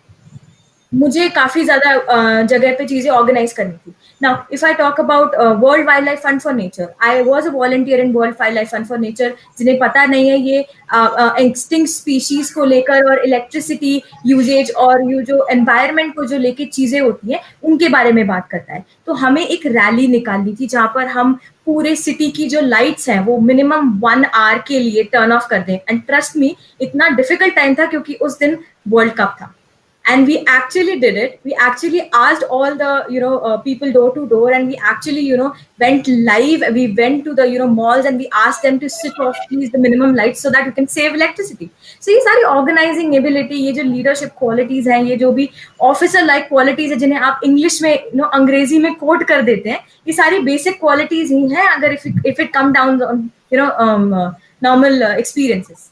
मुझे काफी ज्यादा जगह पे चीजें ऑर्गेनाइज करनी थी. Now if I talk about world wildlife fund for nature, I was a volunteer in world wildlife fund for nature. जिन्हें पता नहीं है, ये एक्सटिंक्ट स्पीशीज को लेकर और इलेक्ट्रिसिटी यूजेज और ये जो एनवायरनमेंट को जो लेके चीजें होती हैं उनके बारे में बात करता है. तो हमें एक रैली निकालनी थी जहां पर हम पूरे सिटी की जो लाइट्स हैं वो मिनिमम 1 आवर के लिए टर्न ऑफ कर दें. एंड ट्रस्ट मी, इतना डिफिकल्ट टाइम था क्योंकि उस दिन वर्ल्ड कप था. And we actually did it. We actually asked all the people door to door, and we actually went live. We went to the malls and we asked them to switch off please the minimum lights so that we can save electricity. So ये सारी organizing ability, ये जो leadership qualities हैं, ये जो भी officer like qualities है जिन्हें आप English में अंग्रेजी में quote कर देते हैं, ये सारी basic qualities ही हैं अगर if it come down on normal experiences.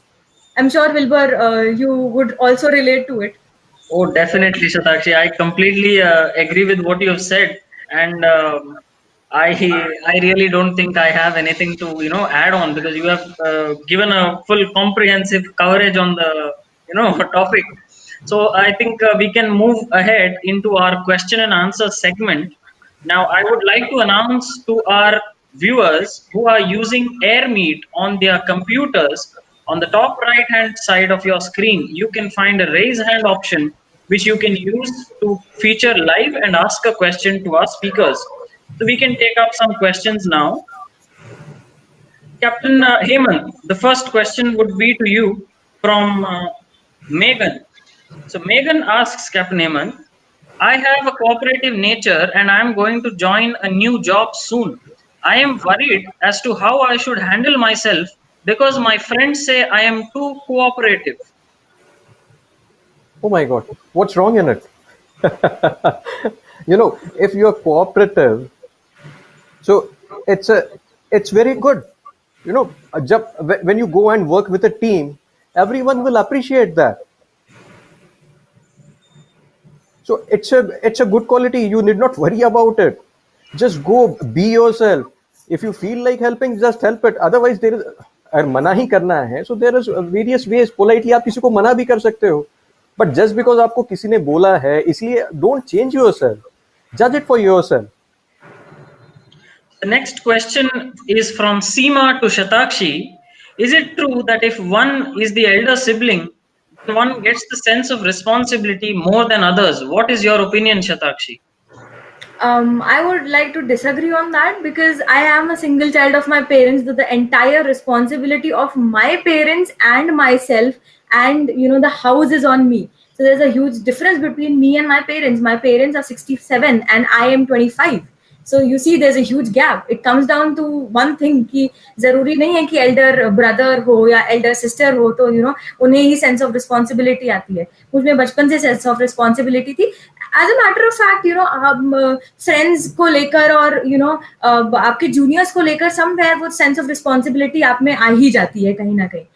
I'm sure Wilbur you would also relate to it. Oh, definitely, Shatakshi. I completely agree with what you have said, and I really don't think I have anything to add on, because you have given a full comprehensive coverage on the topic. So I think we can move ahead into our question and answer segment. Now, I would like to announce to our viewers who are using AirMeet on their computers. On the top right hand side of your screen, you can find a raise hand option, which you can use to feature live and ask a question to our speakers. So we can take up some questions now. Captain Hemant, the first question would be to you from Megan. So Megan asks Captain Hemant, I have a cooperative nature and I am going to join a new job soon. I am worried as to how I should handle myself because my friends say I am too cooperative. Oh my God, what's wrong in it? If you're cooperative, so it's very good. When you go and work with a team, everyone will appreciate that. So it's a good quality. You need not worry about it. Just go be yourself. If you feel like helping, just help it. Otherwise, there is अगर मना ही करना है, so there is various ways. Politely आप किसी को मना भी कर सकते हो. But just because आपको किसी ने बोला है, इसलिए don't change yourself. Judge it for yourself. The next question is from Seema to Shatakshi. Is it true that if one is the elder sibling, one gets the sense of responsibility more than others? What is your opinion, Shatakshi? I would like to disagree on that, because I am a single child of my parents. The entire responsibility of my parents and myself and the house is on me. So there's a huge difference between me and my parents. My parents are 67 and I am 25. So you see there's a huge gap. It comes down to one thing कि जरूरी नहीं है कि elder brother हो या elder sister हो तो उन्हें ही sense of responsibility आती है. मुझमें बचपन से sense of responsibility थी. As a matter of fact, friends को लेकर और आपके juniors को लेकर somewhere वो sense of responsibility आप में आ ही जाती है कहीं ना कहीं.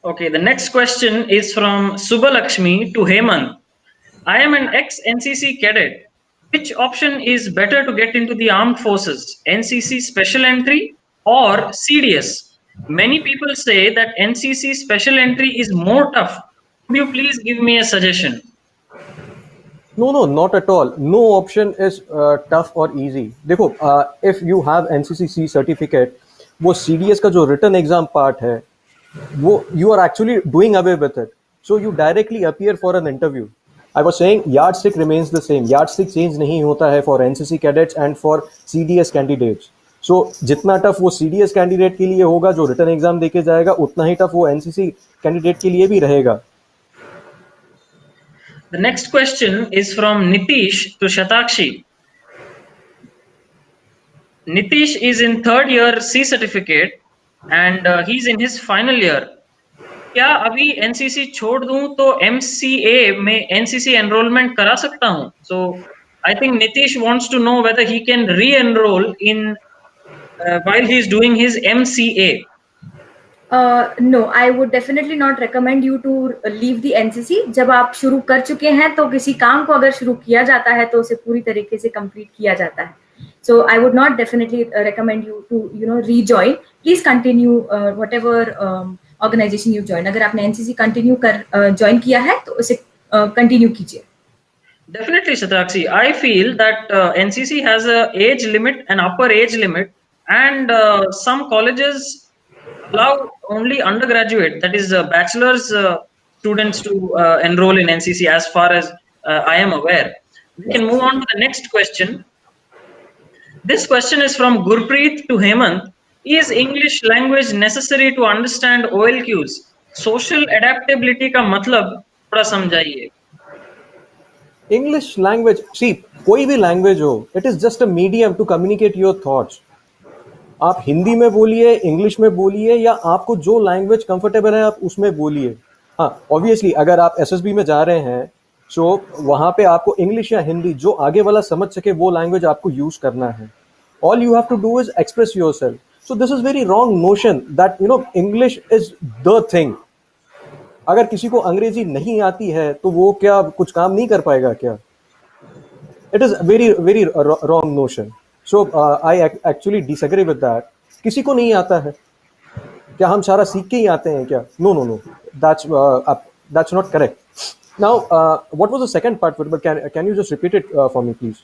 Okay, the next question is from Subbalakshmi to Hemant. I am an ex-NCC cadet. Which option is better to get into the armed forces? NCC Special Entry or CDS? Many people say that NCC Special Entry is more tough. Could you please give me a suggestion? No, not at all. No option is tough or easy. देखो, if you have NCCC certificate, वो CDS का जो written exam part है, वो you are actually doing away with it. So you directly appear for an interview. I was saying yardstick remains the same. Yardstick change नहीं होता है for NCC cadets and for CDS candidates. So जितना tough वो CDS candidate के लिए होगा जो return exam देके जाएगा, उतना ही टफ वो NCC कैंडिडेट के लिए भी रहेगा. The next question is from Nitish to Shatakshi. Nitish is in third year C certificate and he's in his final year. क्या अभी NCC छोड़ दूं तो MCA में NCC enrollment करा सकता हूं? So I think Nitish wants to know whether he can re-enroll in while he is doing his MCA. No, I would definitely not recommend you to leave the NCC. जब आप शुरू कर चुके हैं तो किसी काम को अगर शुरू किया जाता है तो उसे पूरी तरीके से कंप्लीट किया जाता है. So I would not definitely recommend you to rejoin. Please continue whatever organization you join. अगर आपने NCC continue कर join किया है तो उसे continue कीजिए. Definitely, Shatakshi. I feel that NCC has a age limit, an upper age limit, and some colleges allow only undergraduate, that is bachelor's students to enroll in NCC as far as I am aware. We can move on to the next question. This question is from Gurpreet to Hemant. Is English language necessary to understand OLQs? Social adaptability का मतलब थोड़ा समझाइए. English language, see, कोई भी language हो, it is just a medium to communicate your thoughts. आप हिंदी में बोलिए, इंग्लिश में बोलिए, या आपको जो लैंग्वेज कंफर्टेबल है आप उसमें बोलिए. हाँ, ऑब्वियसली अगर आप एसएसबी में जा रहे हैं सो वहाँ पे आपको इंग्लिश या हिंदी जो आगे वाला समझ सके वो लैंग्वेज आपको यूज करना है. All you have to do is express yourself. So this is very wrong notion that English is the thing. अगर किसी को अंग्रेजी नहीं आती है तो वो क्या कुछ काम नहीं कर पाएगा क्या? It is very very wrong notion. So I actually disagree with that. किसी को नहीं आता है क्या? हम सारा सीख के ही आते हैं क्या? No. That's not correct. Now, what was the second part? But can you just repeat it for me, please?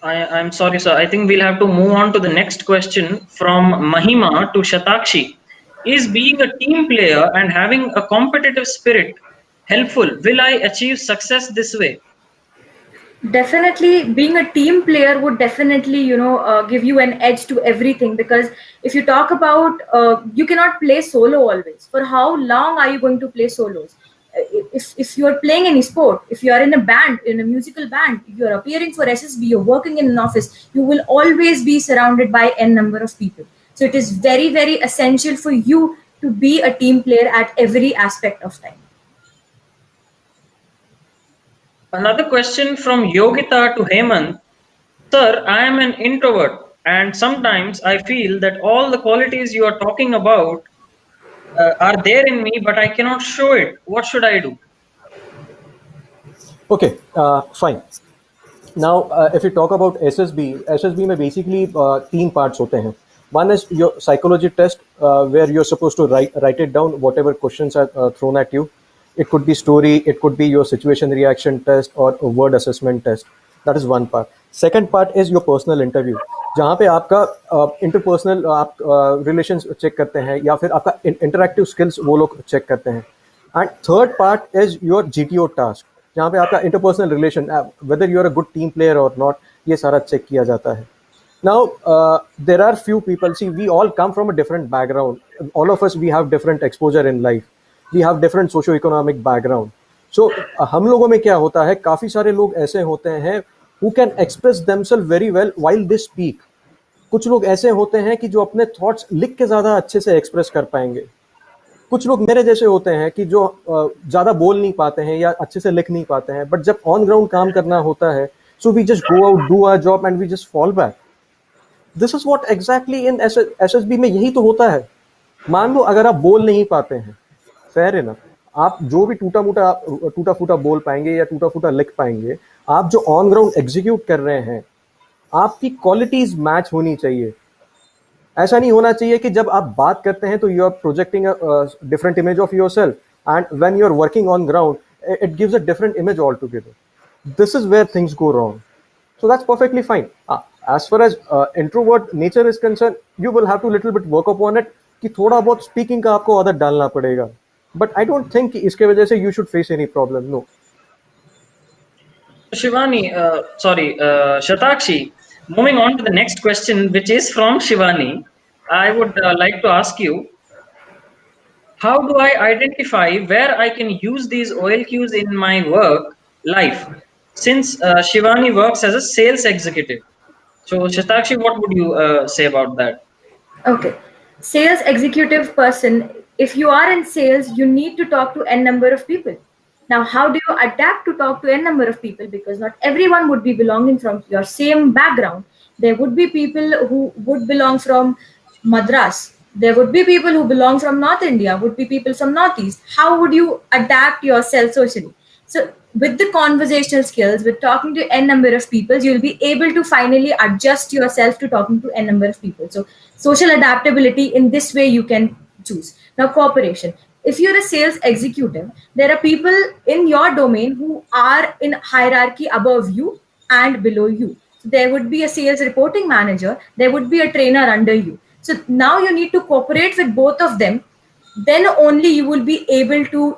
I'm sorry, sir. I think we'll have to move on to the next question from Mahima to Shatakshi. Is being a team player and having a competitive spirit helpful? Will I achieve success this way? Definitely, being a team player would definitely give you an edge to everything, because if you talk about you cannot play solo always. For how long are you going to play solos? If you are playing any sport, if you are in a band, in a musical band, if you are appearing for SSB, you're working in an office, you will always be surrounded by n number of people. So it is very, very essential for you to be a team player at every aspect of time. Another question from Yogita to Hemant. Sir, I am an introvert and sometimes I feel that all the qualities you are talking about are there in me, but I cannot show it. What should I do? Okay, fine. Now, if you talk about SSB में basically तीन parts होते हैं. One is your psychology test, where you're supposed to write it down, whatever questions are thrown at you. It could be story, it could be your situation reaction test or a word assessment test. That is one part. Second part is your personal interview, जहाँ पे आपका interpersonal आप relations check करते हैं या फिर आपका interactive skills वो लोग check करते हैं. And third part is your GTO task, जहाँ पे आपका interpersonal relation, whether you are a good team player or not, ये सारा check किया जाता है. Now, there are few people, see, we all come from a different background. All of us, we have different exposure in life. We have different socio-economic background. So, हम लोगों में क्या होता है, काफ़ी सारे लोग ऐसे होते हैं who can express themselves very well while they speak. कुछ लोग ऐसे होते हैं कि जो अपने thoughts लिख के ज़्यादा अच्छे से express कर पाएंगे. कुछ लोग मेरे जैसे होते हैं कि जो ज़्यादा बोल नहीं पाते हैं या अच्छे से लिख नहीं पाते हैं, but जब on ground काम करना होता है, so we just go out, do our job and we just fall back. This is what exactly in SSB में यही तो होता है. मान लो अगर आप बोल नहीं पाते हैं, फेयर इनफ, आप जो भी टूटा फूटा बोल पाएंगे या टूटा फूटा लिख पाएंगे, आप जो ऑन ग्राउंड एग्जीक्यूट कर रहे हैं, आपकी क्वालिटीज मैच होनी चाहिए. ऐसा नहीं होना चाहिए कि जब आप बात करते हैं तो you are projecting a different image of yourself and when you are working on ground it gives a different image all together. This is where things go wrong. So that's perfectly fine. As far as introvert nature is concerned, you will have to little bit work upon it. कि थोड़ा बहुत speaking का आपको आदत डालना पड़ेगा. But I don't think इसके वजह से you should face any problem. No. Shivani, Shatakshi, moving on to the next question, which is from Shivani, I would like to ask you, how do I identify where I can use these OLQs in my work life? Since Shivani works as a sales executive. So, Shatakshi, what would you say about that? Okay. Sales executive person, if you are in sales, you need to talk to n number of people. Now, how do you adapt to talk to n number of people? Because not everyone would be belonging from your same background. There would be people who would belong from Madras. There would be people who belong from North India, would be people from Northeast. How would you adapt yourself socially? So, with the conversational skills, with talking to n number of people, you'll be able to finally adjust yourself to talking to n number of people. So, social adaptability in this way you can choose. Now, cooperation. If you're a sales executive, there are people in your domain who are in hierarchy above you and below you. So there would be a sales reporting manager, there would be a trainer under you. So now you need to cooperate with both of them, then only you will be able to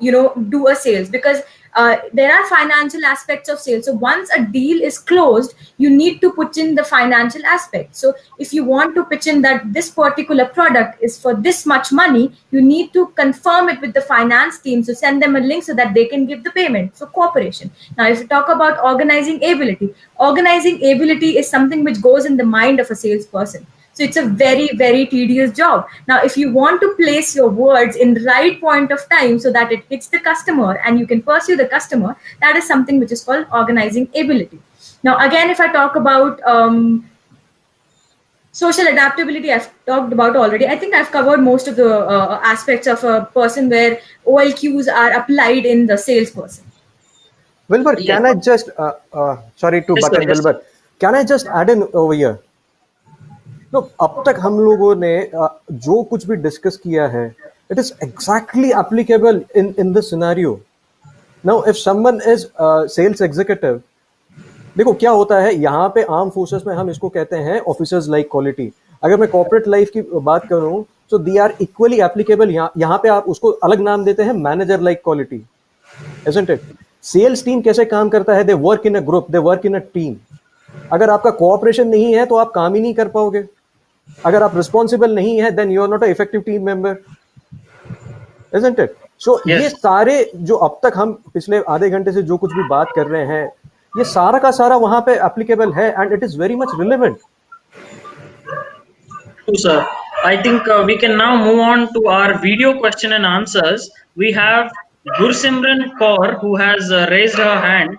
do a sales, because there are financial aspects of sales. So once a deal is closed, you need to put in the financial aspect. So if you want to pitch in that this particular product is for this much money, you need to confirm it with the finance team, so send them a link so that they can give the payment. So cooperation. Now if you talk about organizing ability is something which goes in the mind of a salesperson. So it's a very, very tedious job. Now, if you want to place your words in right point of time so that it hits the customer and you can pursue the customer, that is something which is called organizing ability. Now, again, if I talk about social adaptability, I've talked about already. I think I've covered most of the aspects of a person where OLQs are applied in the salesperson. Wilbur, can I just, sorry to butt in, Wilbur, can I just add in over here? No, अब तक हम लोगों ने जो कुछ भी discuss किया है, it is exactly applicable in this scenario. Now, if someone is sales executive, देखो क्या होता है यहाँ पे आर्म फोर्सेस में हम इसको कहते हैं ऑफिसर्स लाइक क्वालिटी. अगर मैं कॉर्पोरेट लाइफ की बात करूं तो दे आर इक्वली एप्लीकेबल. यहाँ पे आप उसको अलग नाम देते हैं, manager like quality, isn't it? Sales team कैसे काम करता है? They work in a group, they work in a team. अगर आपका कोऑपरेशन नहीं है तो आप काम ही नहीं कर पाओगे. अगर आप रिस्पॉन्सिबल नहीं है, then you are not a effective team member, isn't it? So ये सारे जो अब तक हम पिछले आधे घंटे से जो कुछ भी बात कर रहे हैं, ये सारा का सारा वहां पे एप्लीकेबल है, and it is very much relevant. Sir, I think we can now move on to our video question and answers. We have Gursimran Kaur who has raised her hand.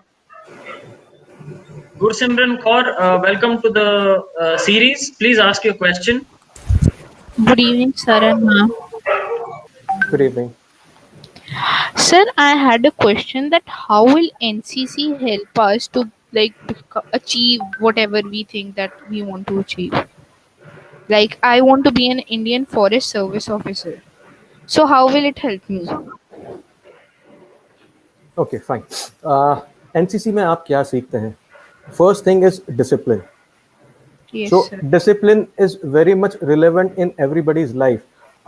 Gursimran Kaur, welcome to the series. Please ask your question. Good evening, sir and ma'am. Good evening. Sir, I had a question that how will NCC help us to achieve whatever we think that we want to achieve? Like I want to be an Indian Forest Service officer. So how will it help me? Okay, fine. NCC में आप क्या सीखते हैं? First thing is discipline. Yes, so sir. discipline is very much relevant in everybody's life.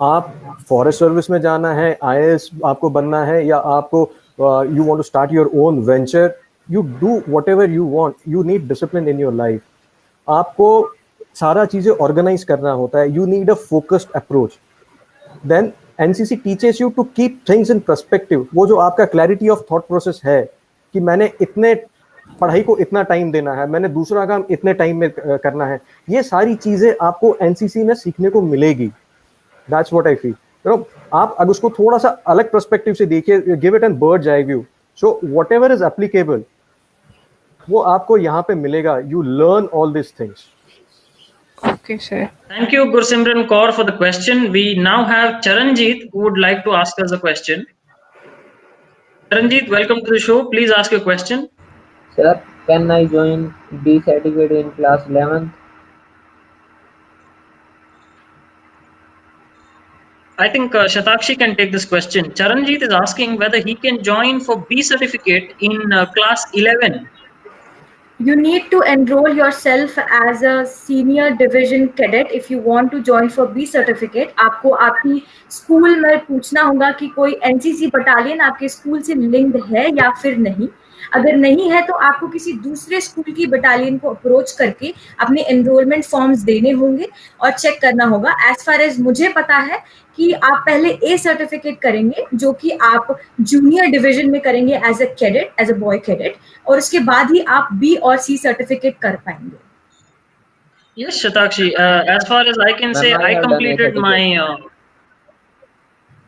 आप forest service में जाना है, IAS आपको बनना है, या आपको you want to start your own venture, you do whatever you want. You need discipline in your life. आपको सारा चीजें ऑर्गेनाइज करना होता है. You need a focused approach. Then NCC teaches you to keep things in perspective. वो जो आपका clarity of thought process है कि मैंने इतने पढ़ाई को इतना टाइम देना है, मैंने दूसरा काम इतने टाइम में करना है, ये सारी चीजें आपको एनसीसी में सीखने को मिलेगी. That's what I feel. आप अगर उसको थोड़ा सा अलग पर्सपेक्टिव से देखिए, give it an bird's eye view. So whatever is applicable वो आपको यहाँ पे मिलेगा. You learn all this things. Okay, sir. Thank you, Gursimran Kaur, for the question. We now have Charanjit who would like to ask us a question. Charanjit, welcome to the show. Please ask your question. Sir, can I join D certificate in class 11th? I think Shatakshi can take this question. Charanjit is asking whether he can join for B certificate in class 11. You need to enroll yourself as a senior division cadet if you want to join for B certificate. आपको आपकी school में पूछना होगा कि कोई NCC battalion आपके school से linked है या फिर नहीं. अगर नहीं है तो आपको किसी दूसरे स्कूल की बटालियन को अप्रोच करके अपने एनरोलमेंट फॉर्म्स देने होंगे और चेक करना होगा. एज फार एज मुझे पता है कि आप पहले ए सर्टिफिकेट करेंगे जो कि आप जूनियर डिवीजन में करेंगे as a cadet, as a boy cadet, और उसके बाद ही आप बी और सी सर्टिफिकेट कर पाएंगे. Yes, Shatakshi. As far as I can Ma'am, say, I I have done A completed my. certificate.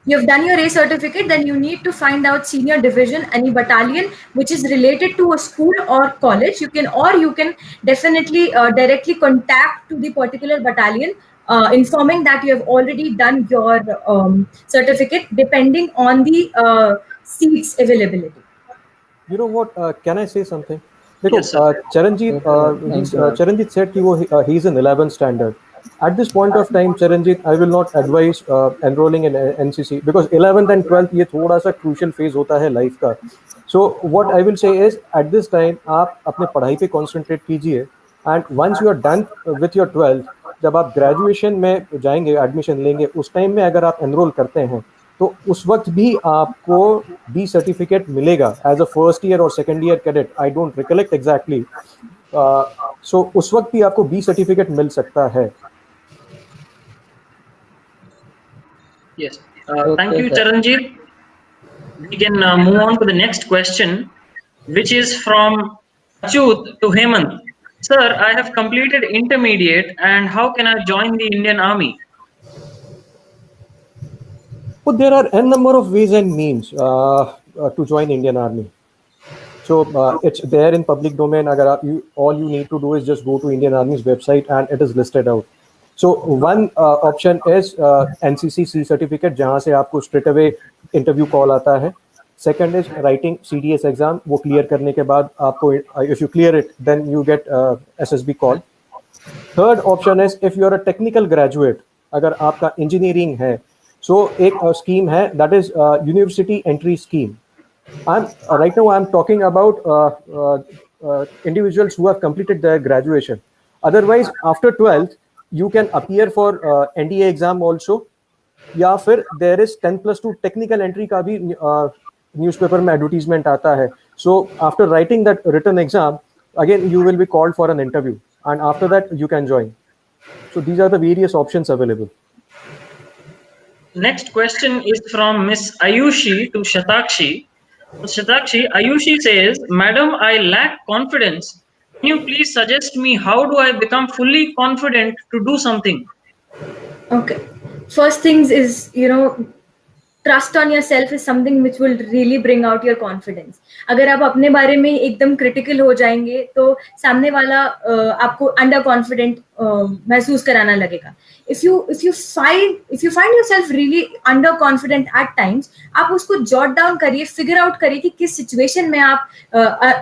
You've done your A certificate, then you need to find out senior division, any battalion which is related to a school or college. You can definitely directly contact to the particular battalion, informing that you have already done your certificate, depending on the seats availability. You know what? Can I say something? देखो, Yes, sir. Charanjit, Thank you. Charanjit said कि वो he's in 11th standard. At this point of time, Charanjit, I will not advise enrolling in NCC because 11th and 12th ये थोड़ा सा crucial phase होता है life का. So what I will say is at this time आप अपने पढ़ाई पे concentrate कीजिए, and once you are done with your 12th, जब आप graduation में जाएंगे, admission लेंगे, उस time में अगर आप enroll करते हैं तो उस वक्त भी आपको बी सर्टिफिकेट मिलेगा एज अ फर्स्ट ईयर और second year cadet. I don't recollect exactly. So उस वक्त भी आपको बी सर्टिफिकेट मिल सकता है. Yes. Thank Okay, you, sir. Charanjit. We can move on to the next question, which is from Achyut to Hemant. Sir, I have completed intermediate, and how can I join the Indian Army? But there are n number of ways and means to join Indian Army. So it's there in public domain. अगर आप all you need to do is just go to Indian Army's website and it is listed out. So one option is NCC C certificate जहाँ से आपको straight away interview call आता है. Second is writing CDS exam. वो clear करने के बाद आपको if you clear it then you get SSB call. Third option is if you are a technical graduate, अगर आपका engineering है, so एक scheme है that is university entry scheme. Right now I'm talking about individuals who have completed their graduation. Otherwise, after 12th, you can appear for NDA exam also. या फिर there is 10+2 technical entry का भी newspaper में advertisement आता है. So after writing that written exam, again you will be called for an interview, and after that you can join. So these are the various options available. Next question is from Miss Ayushi to Shatakshi. Shatakshi, Ayushi says, Madam, I lack confidence. Can you please suggest me how do I become fully confident to do something? Okay. First things is, trust on yourself is something which will really bring out your confidence. अगर आप अपने बारे में एकदम critical हो जाएंगे तो सामने वाला आपको under confident महसूस कराना लगेगा. If you find yourself really under confident at times, आप उसको jot down करिए, figure out करिए कि किस situation में आप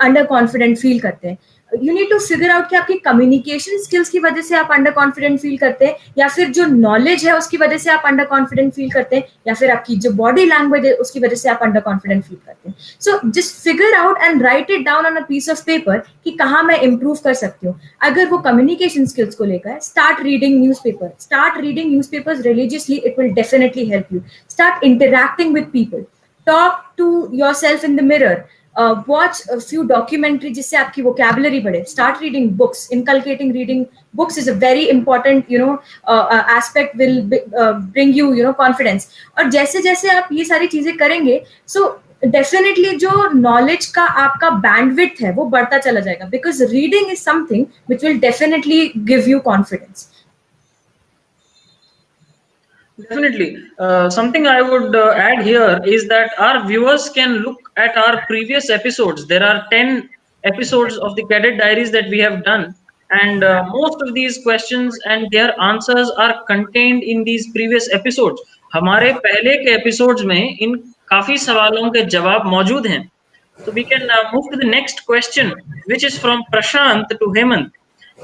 under confident feel करते हैं. You need to figure out कि आपकी communication skills की वजह से आप under confident feel करते हैं, या फिर जो knowledge है उसकी वजह से आप under confident feel करते हैं, या फिर आपकी जो body language है उसकी वजह से आप under confident feel करते हैं. So just figure out and write it down on a piece of paper कि कहाँ मैं improve कर सकती हूँ. अगर वो communication skills को लेकर है, start reading newspapers religiously. It will definitely help you. Start interacting with people. Talk to yourself in the mirror. Watch a few documentary जिससे आपकी vocabulary बढ़े. Start reading books. Inculcating reading books is a very important aspect. Will bring you confidence. और जैसे जैसे आप ये सारी चीजें करेंगे, so definitely जो knowledge का आपका bandwidth है वो बढ़ता चला जाएगा, because reading is something which will definitely give you confidence. Definitely. Something I would add here is that our viewers can look at our previous episodes. There are 10 episodes of the Cadet Diaries that we have done, and most of these questions and their answers are contained in these previous episodes. हमारे पहले के episodes में इन काफी सवालों के जवाब मौजूद हैं. So we can move to the next question, which is from Prashant to Hemant.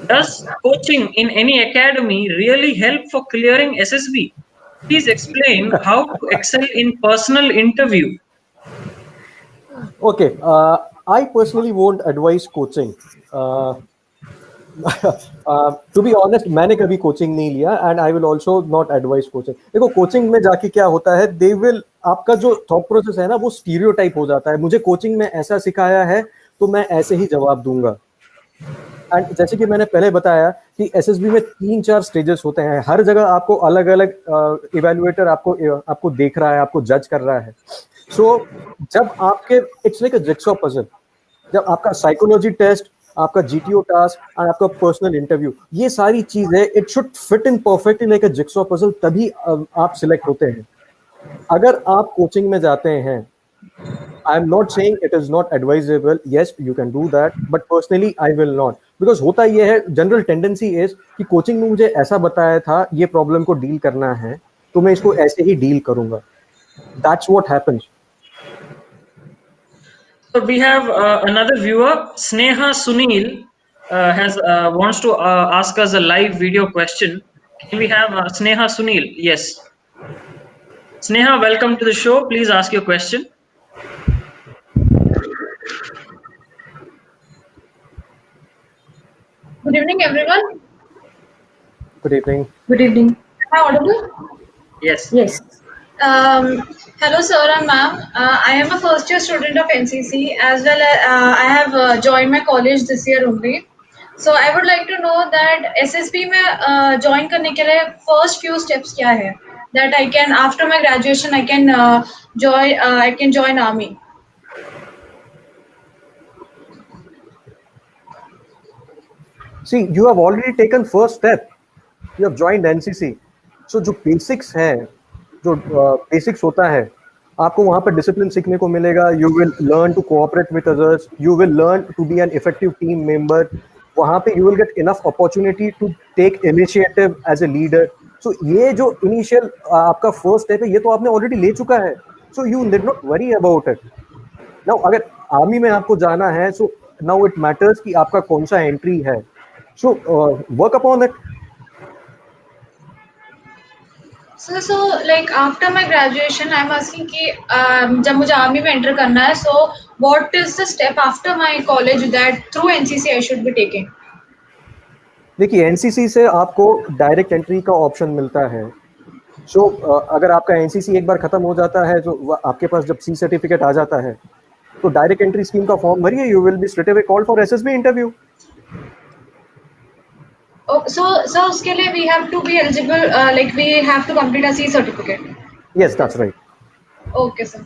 Does coaching in any academy really help for clearing SSB? Please explain how to excel in personal interview. Okay, I personally won't advise coaching. To be honest मैंने कभी coaching नहीं लिया and I will also not advise coaching. देखो coaching में जाके क्या होता है, दे विल आपका जो थॉट प्रोसेस है ना वो स्टीरियोटाइप हो जाता है. मुझे कोचिंग में ऐसा सिखाया है तो मैं ऐसे ही जवाब दूंगा. एंड जैसे कि मैंने पहले बताया कि एसएसबी में 3-4 स्टेजेस होते हैं. हर जगह आपको अलग अलग इवेल्युएटर आपको देख रहा है, आपको जज कर रहा है. सो जब आपके it's like a jigsaw puzzle. जब आपका साइकोलॉजी टेस्ट, आपका जीटीओ टास्क और आपका पर्सनल इंटरव्यू, ये सारी चीजें it should fit in perfectly like a jigsaw puzzle, तभी आप सिलेक्ट होते हैं. अगर आप कोचिंग में जाते हैं, I am not saying it is not advisable, yes you can do that, but personally I will not. Because होता ये है, जनरल टेंडेंसी इज कि कोचिंग में मुझे ऐसा बताया था, ये प्रॉब्लम को डील करना है तो मैं इसको ऐसे ही डील करूंगा. That's what happens. So we have another viewer, Sneha Sunil, has wants to ask us a live video question. Can we have Sneha Sunil? Yes. Sneha, welcome to the show. Please ask your question. Good evening, everyone. Good evening. Good evening. Am I audible? Yes. Yes. Hello, sir and ma'am. I am a first year student of NCC, as well as I have joined my college this year only. So I would like to know that SSB में join करने के लिए first few steps क्या है? That I can, after my graduation, I can join army. See, you have already taken first step. You have joined NCC. So जो basics है, जो basics होता है, आपको वहाँ पर discipline सीखने को मिलेगा. You will learn to cooperate with others. You will learn to be an effective team member. वहाँ पे you will get enough opportunity to take initiative as a leader. So ये जो initial आपका first step है, ये तो आपने already ले चुका है. So you need not worry about it. Now अगर आर्मी में आपको जाना है, so now it matters कि आपका कौन सा एंट्री है. So work upon it. So like after my graduation, I'm asking कि जब मुझे आर्मी में एंटर करना है, so what is the step after my college that through NCC I should be taking? देखिए एनसीसी से आपको डायरेक्ट एंट्री का ऑप्शन मिलता है. सो अगर आपका एनसीसी एक बार खत्म हो जाता है, तो आपके पास जब सी सर्टिफिकेट आ जाता है, तो डायरेक्ट एंट्री स्कीम का फॉर्म भरिए. You will be straight away called for SSB interview. Oh, so उसके लिए we have to be eligible, like we have to complete a C certificate. Yes, that's right. Okay, sir.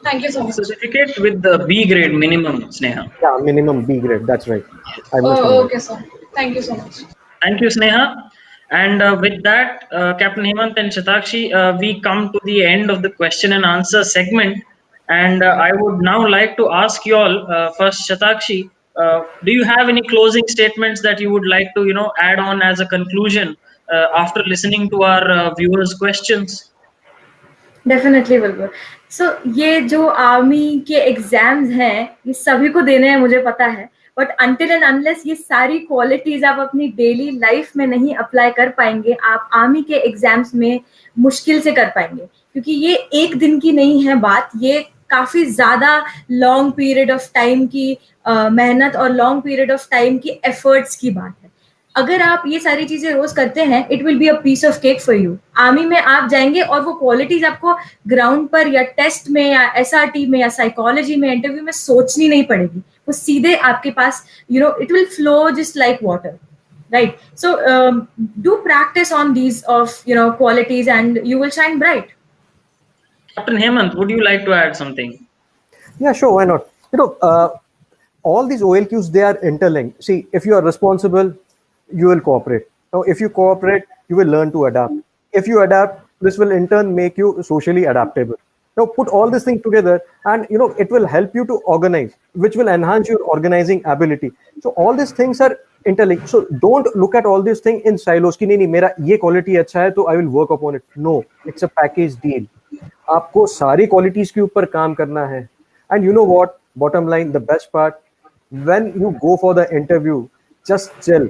Thank you so much. Certificate with the B grade minimum, Sneha. Yeah, minimum B grade. That's right. I must Oh, okay, sir. Thank you so much. Thank you, Sneha. And with that, Captain Hemant and Shatakshi, we come to the end of the question and answer segment. And I would now like to ask you all, first Shatakshi, do you have any closing statements that you would like to, add on as a conclusion after listening to our viewers' questions? Definitely बिल्कुल. सो ये जो army के exams हैं, ये सभी को देने हैं, मुझे पता है. बट अनटिल एंड अनलेस ये सारी क्वालिटीज आप अपनी डेली लाइफ में नहीं अप्लाई कर पाएंगे, आप आर्मी के एग्जाम्स में मुश्किल से कर पाएंगे. क्योंकि ये एक दिन की नहीं है बात, ये काफी ज्यादा लॉन्ग पीरियड ऑफ टाइम की मेहनत और लॉन्ग पीरियड ऑफ टाइम की एफर्ट्स की बात है. अगर आप ये सारी चीजें रोज करते हैं, it will be a piece of cake for you. Army में आप जाएंगे और वो क्वालिटीज आपको ग्राउंड पर या टेस्ट में या एसआरटी में या साइकोलॉजी में इंटरव्यू में सोचनी नहीं पड़ेगी. वो सीधे आपके पास it will flow just like water, right? So do practice on these of qualities and you will shine bright. Captain Hemant, would you like to add something? Yeah, sure. Why not? All these OLQs, they are interlinked. See, if you are responsible, you will cooperate. Now, if you cooperate, you will learn to adapt. If you adapt, this will in turn make you socially adaptable. Now, put all these things together, and it will help you to organize, which will enhance your organizing ability. So, all these things are interlinked. So, don't look at all these things in silos. कि नहीं मेरा ये quality अच्छा है, तो I will work upon it. No, it's a package deal. आपको सारी qualities के ऊपर काम करना है. And you know what? Bottom line, the best part, when you go for the interview, just chill.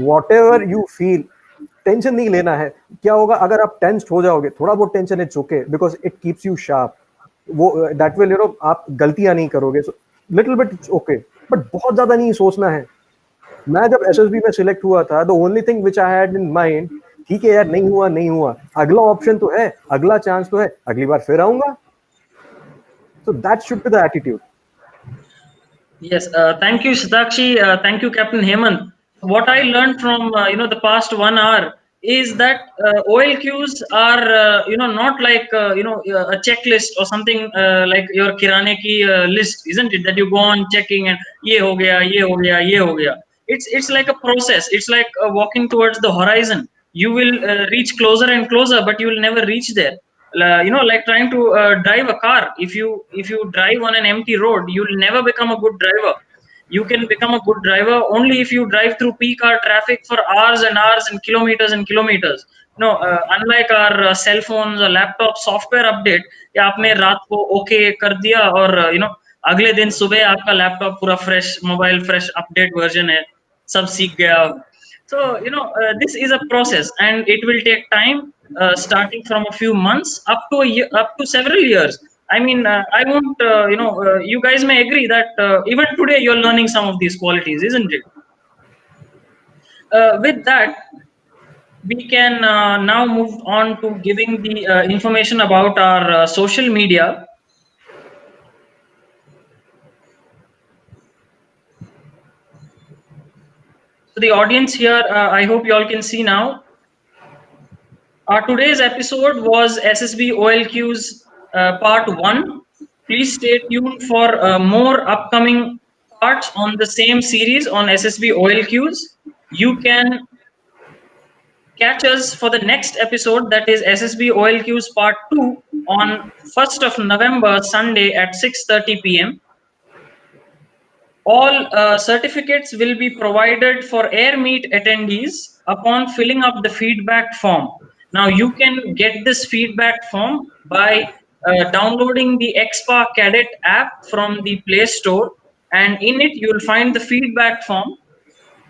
Whatever you feel, tension नहीं लेना है. क्या होगा अगर आप टेंस्ड हो जाओगे, थोड़ा बहुत tension it's okay, because it keeps you sharp. वो दैट विल आप गलतियां नहीं करोगे, so little bit it's okay, but बहुत ज्यादा नहीं सोचना है। मैं जब एसएसबी में सिलेक्ट हुआ था, the only thing which I had in mind, ठीक है यार, नहीं हुआ नहीं हुआ, अगला ऑप्शन तो है, अगला चांस तो है, अगली बार फिर आऊंगा। So that should be the attitude. Yes, thank you, Satakshi. Thank you, Captain Hemant. What I learned from the past 1 hour is that OLQs are not like a checklist or something like your kirane ki list, isn't it? That you go on checking and ye ho gaya, ye ho gaya, ye ho gaya. It's like a process. It's like walking towards the horizon. You will reach closer and closer, but you will never reach there. Like trying to drive a car. If you drive on an empty road, you'll never become a good driver. You can become a good driver only if you drive through peak hour traffic for hours and hours and kilometers. No, unlike our cell phones or laptop software update, या आपने रात को okay कर दिया और अगले दिन सुबह आपका लैपटॉप पूरा fresh, mobile fresh update version है, सब सीख गया. So this is a process and it will take time, starting from a few months up to up to several years. I mean, I won't you guys may agree that even today you're learning some of these qualities, isn't it? With that, we can now move on to giving the information about our social media. So the audience here, I hope you all can see now. Our today's episode was SSB OLQ's part 1. Please stay tuned for more upcoming parts on the same series on SSB OLQs. You can catch us for the next episode, that is SSB OLQ's part 2, on 1st of November, Sunday at 6:30 p.m. All certificates will be provided for Air Meet attendees upon filling up the feedback form. Now you can get this feedback form by downloading the Expa Cadet app from the Play Store, and in it you will find the feedback form.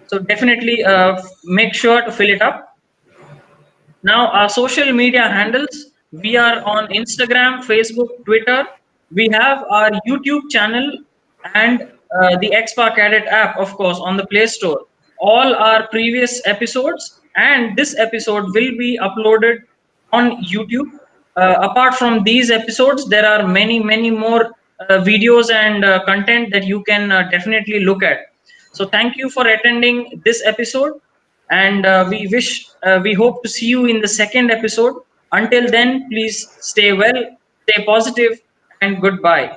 So definitely make sure to fill it up. Now our social media handles, we are on Instagram, Facebook, Twitter. We have our YouTube channel and the Expa Cadet app, of course, on the Play Store. All our previous episodes and this episode will be uploaded on YouTube. Apart from these episodes, there are many more videos and content that you can definitely look at. So thank you for attending this episode, and we hope to see you in the second episode. Until then, please stay well, stay positive, and goodbye.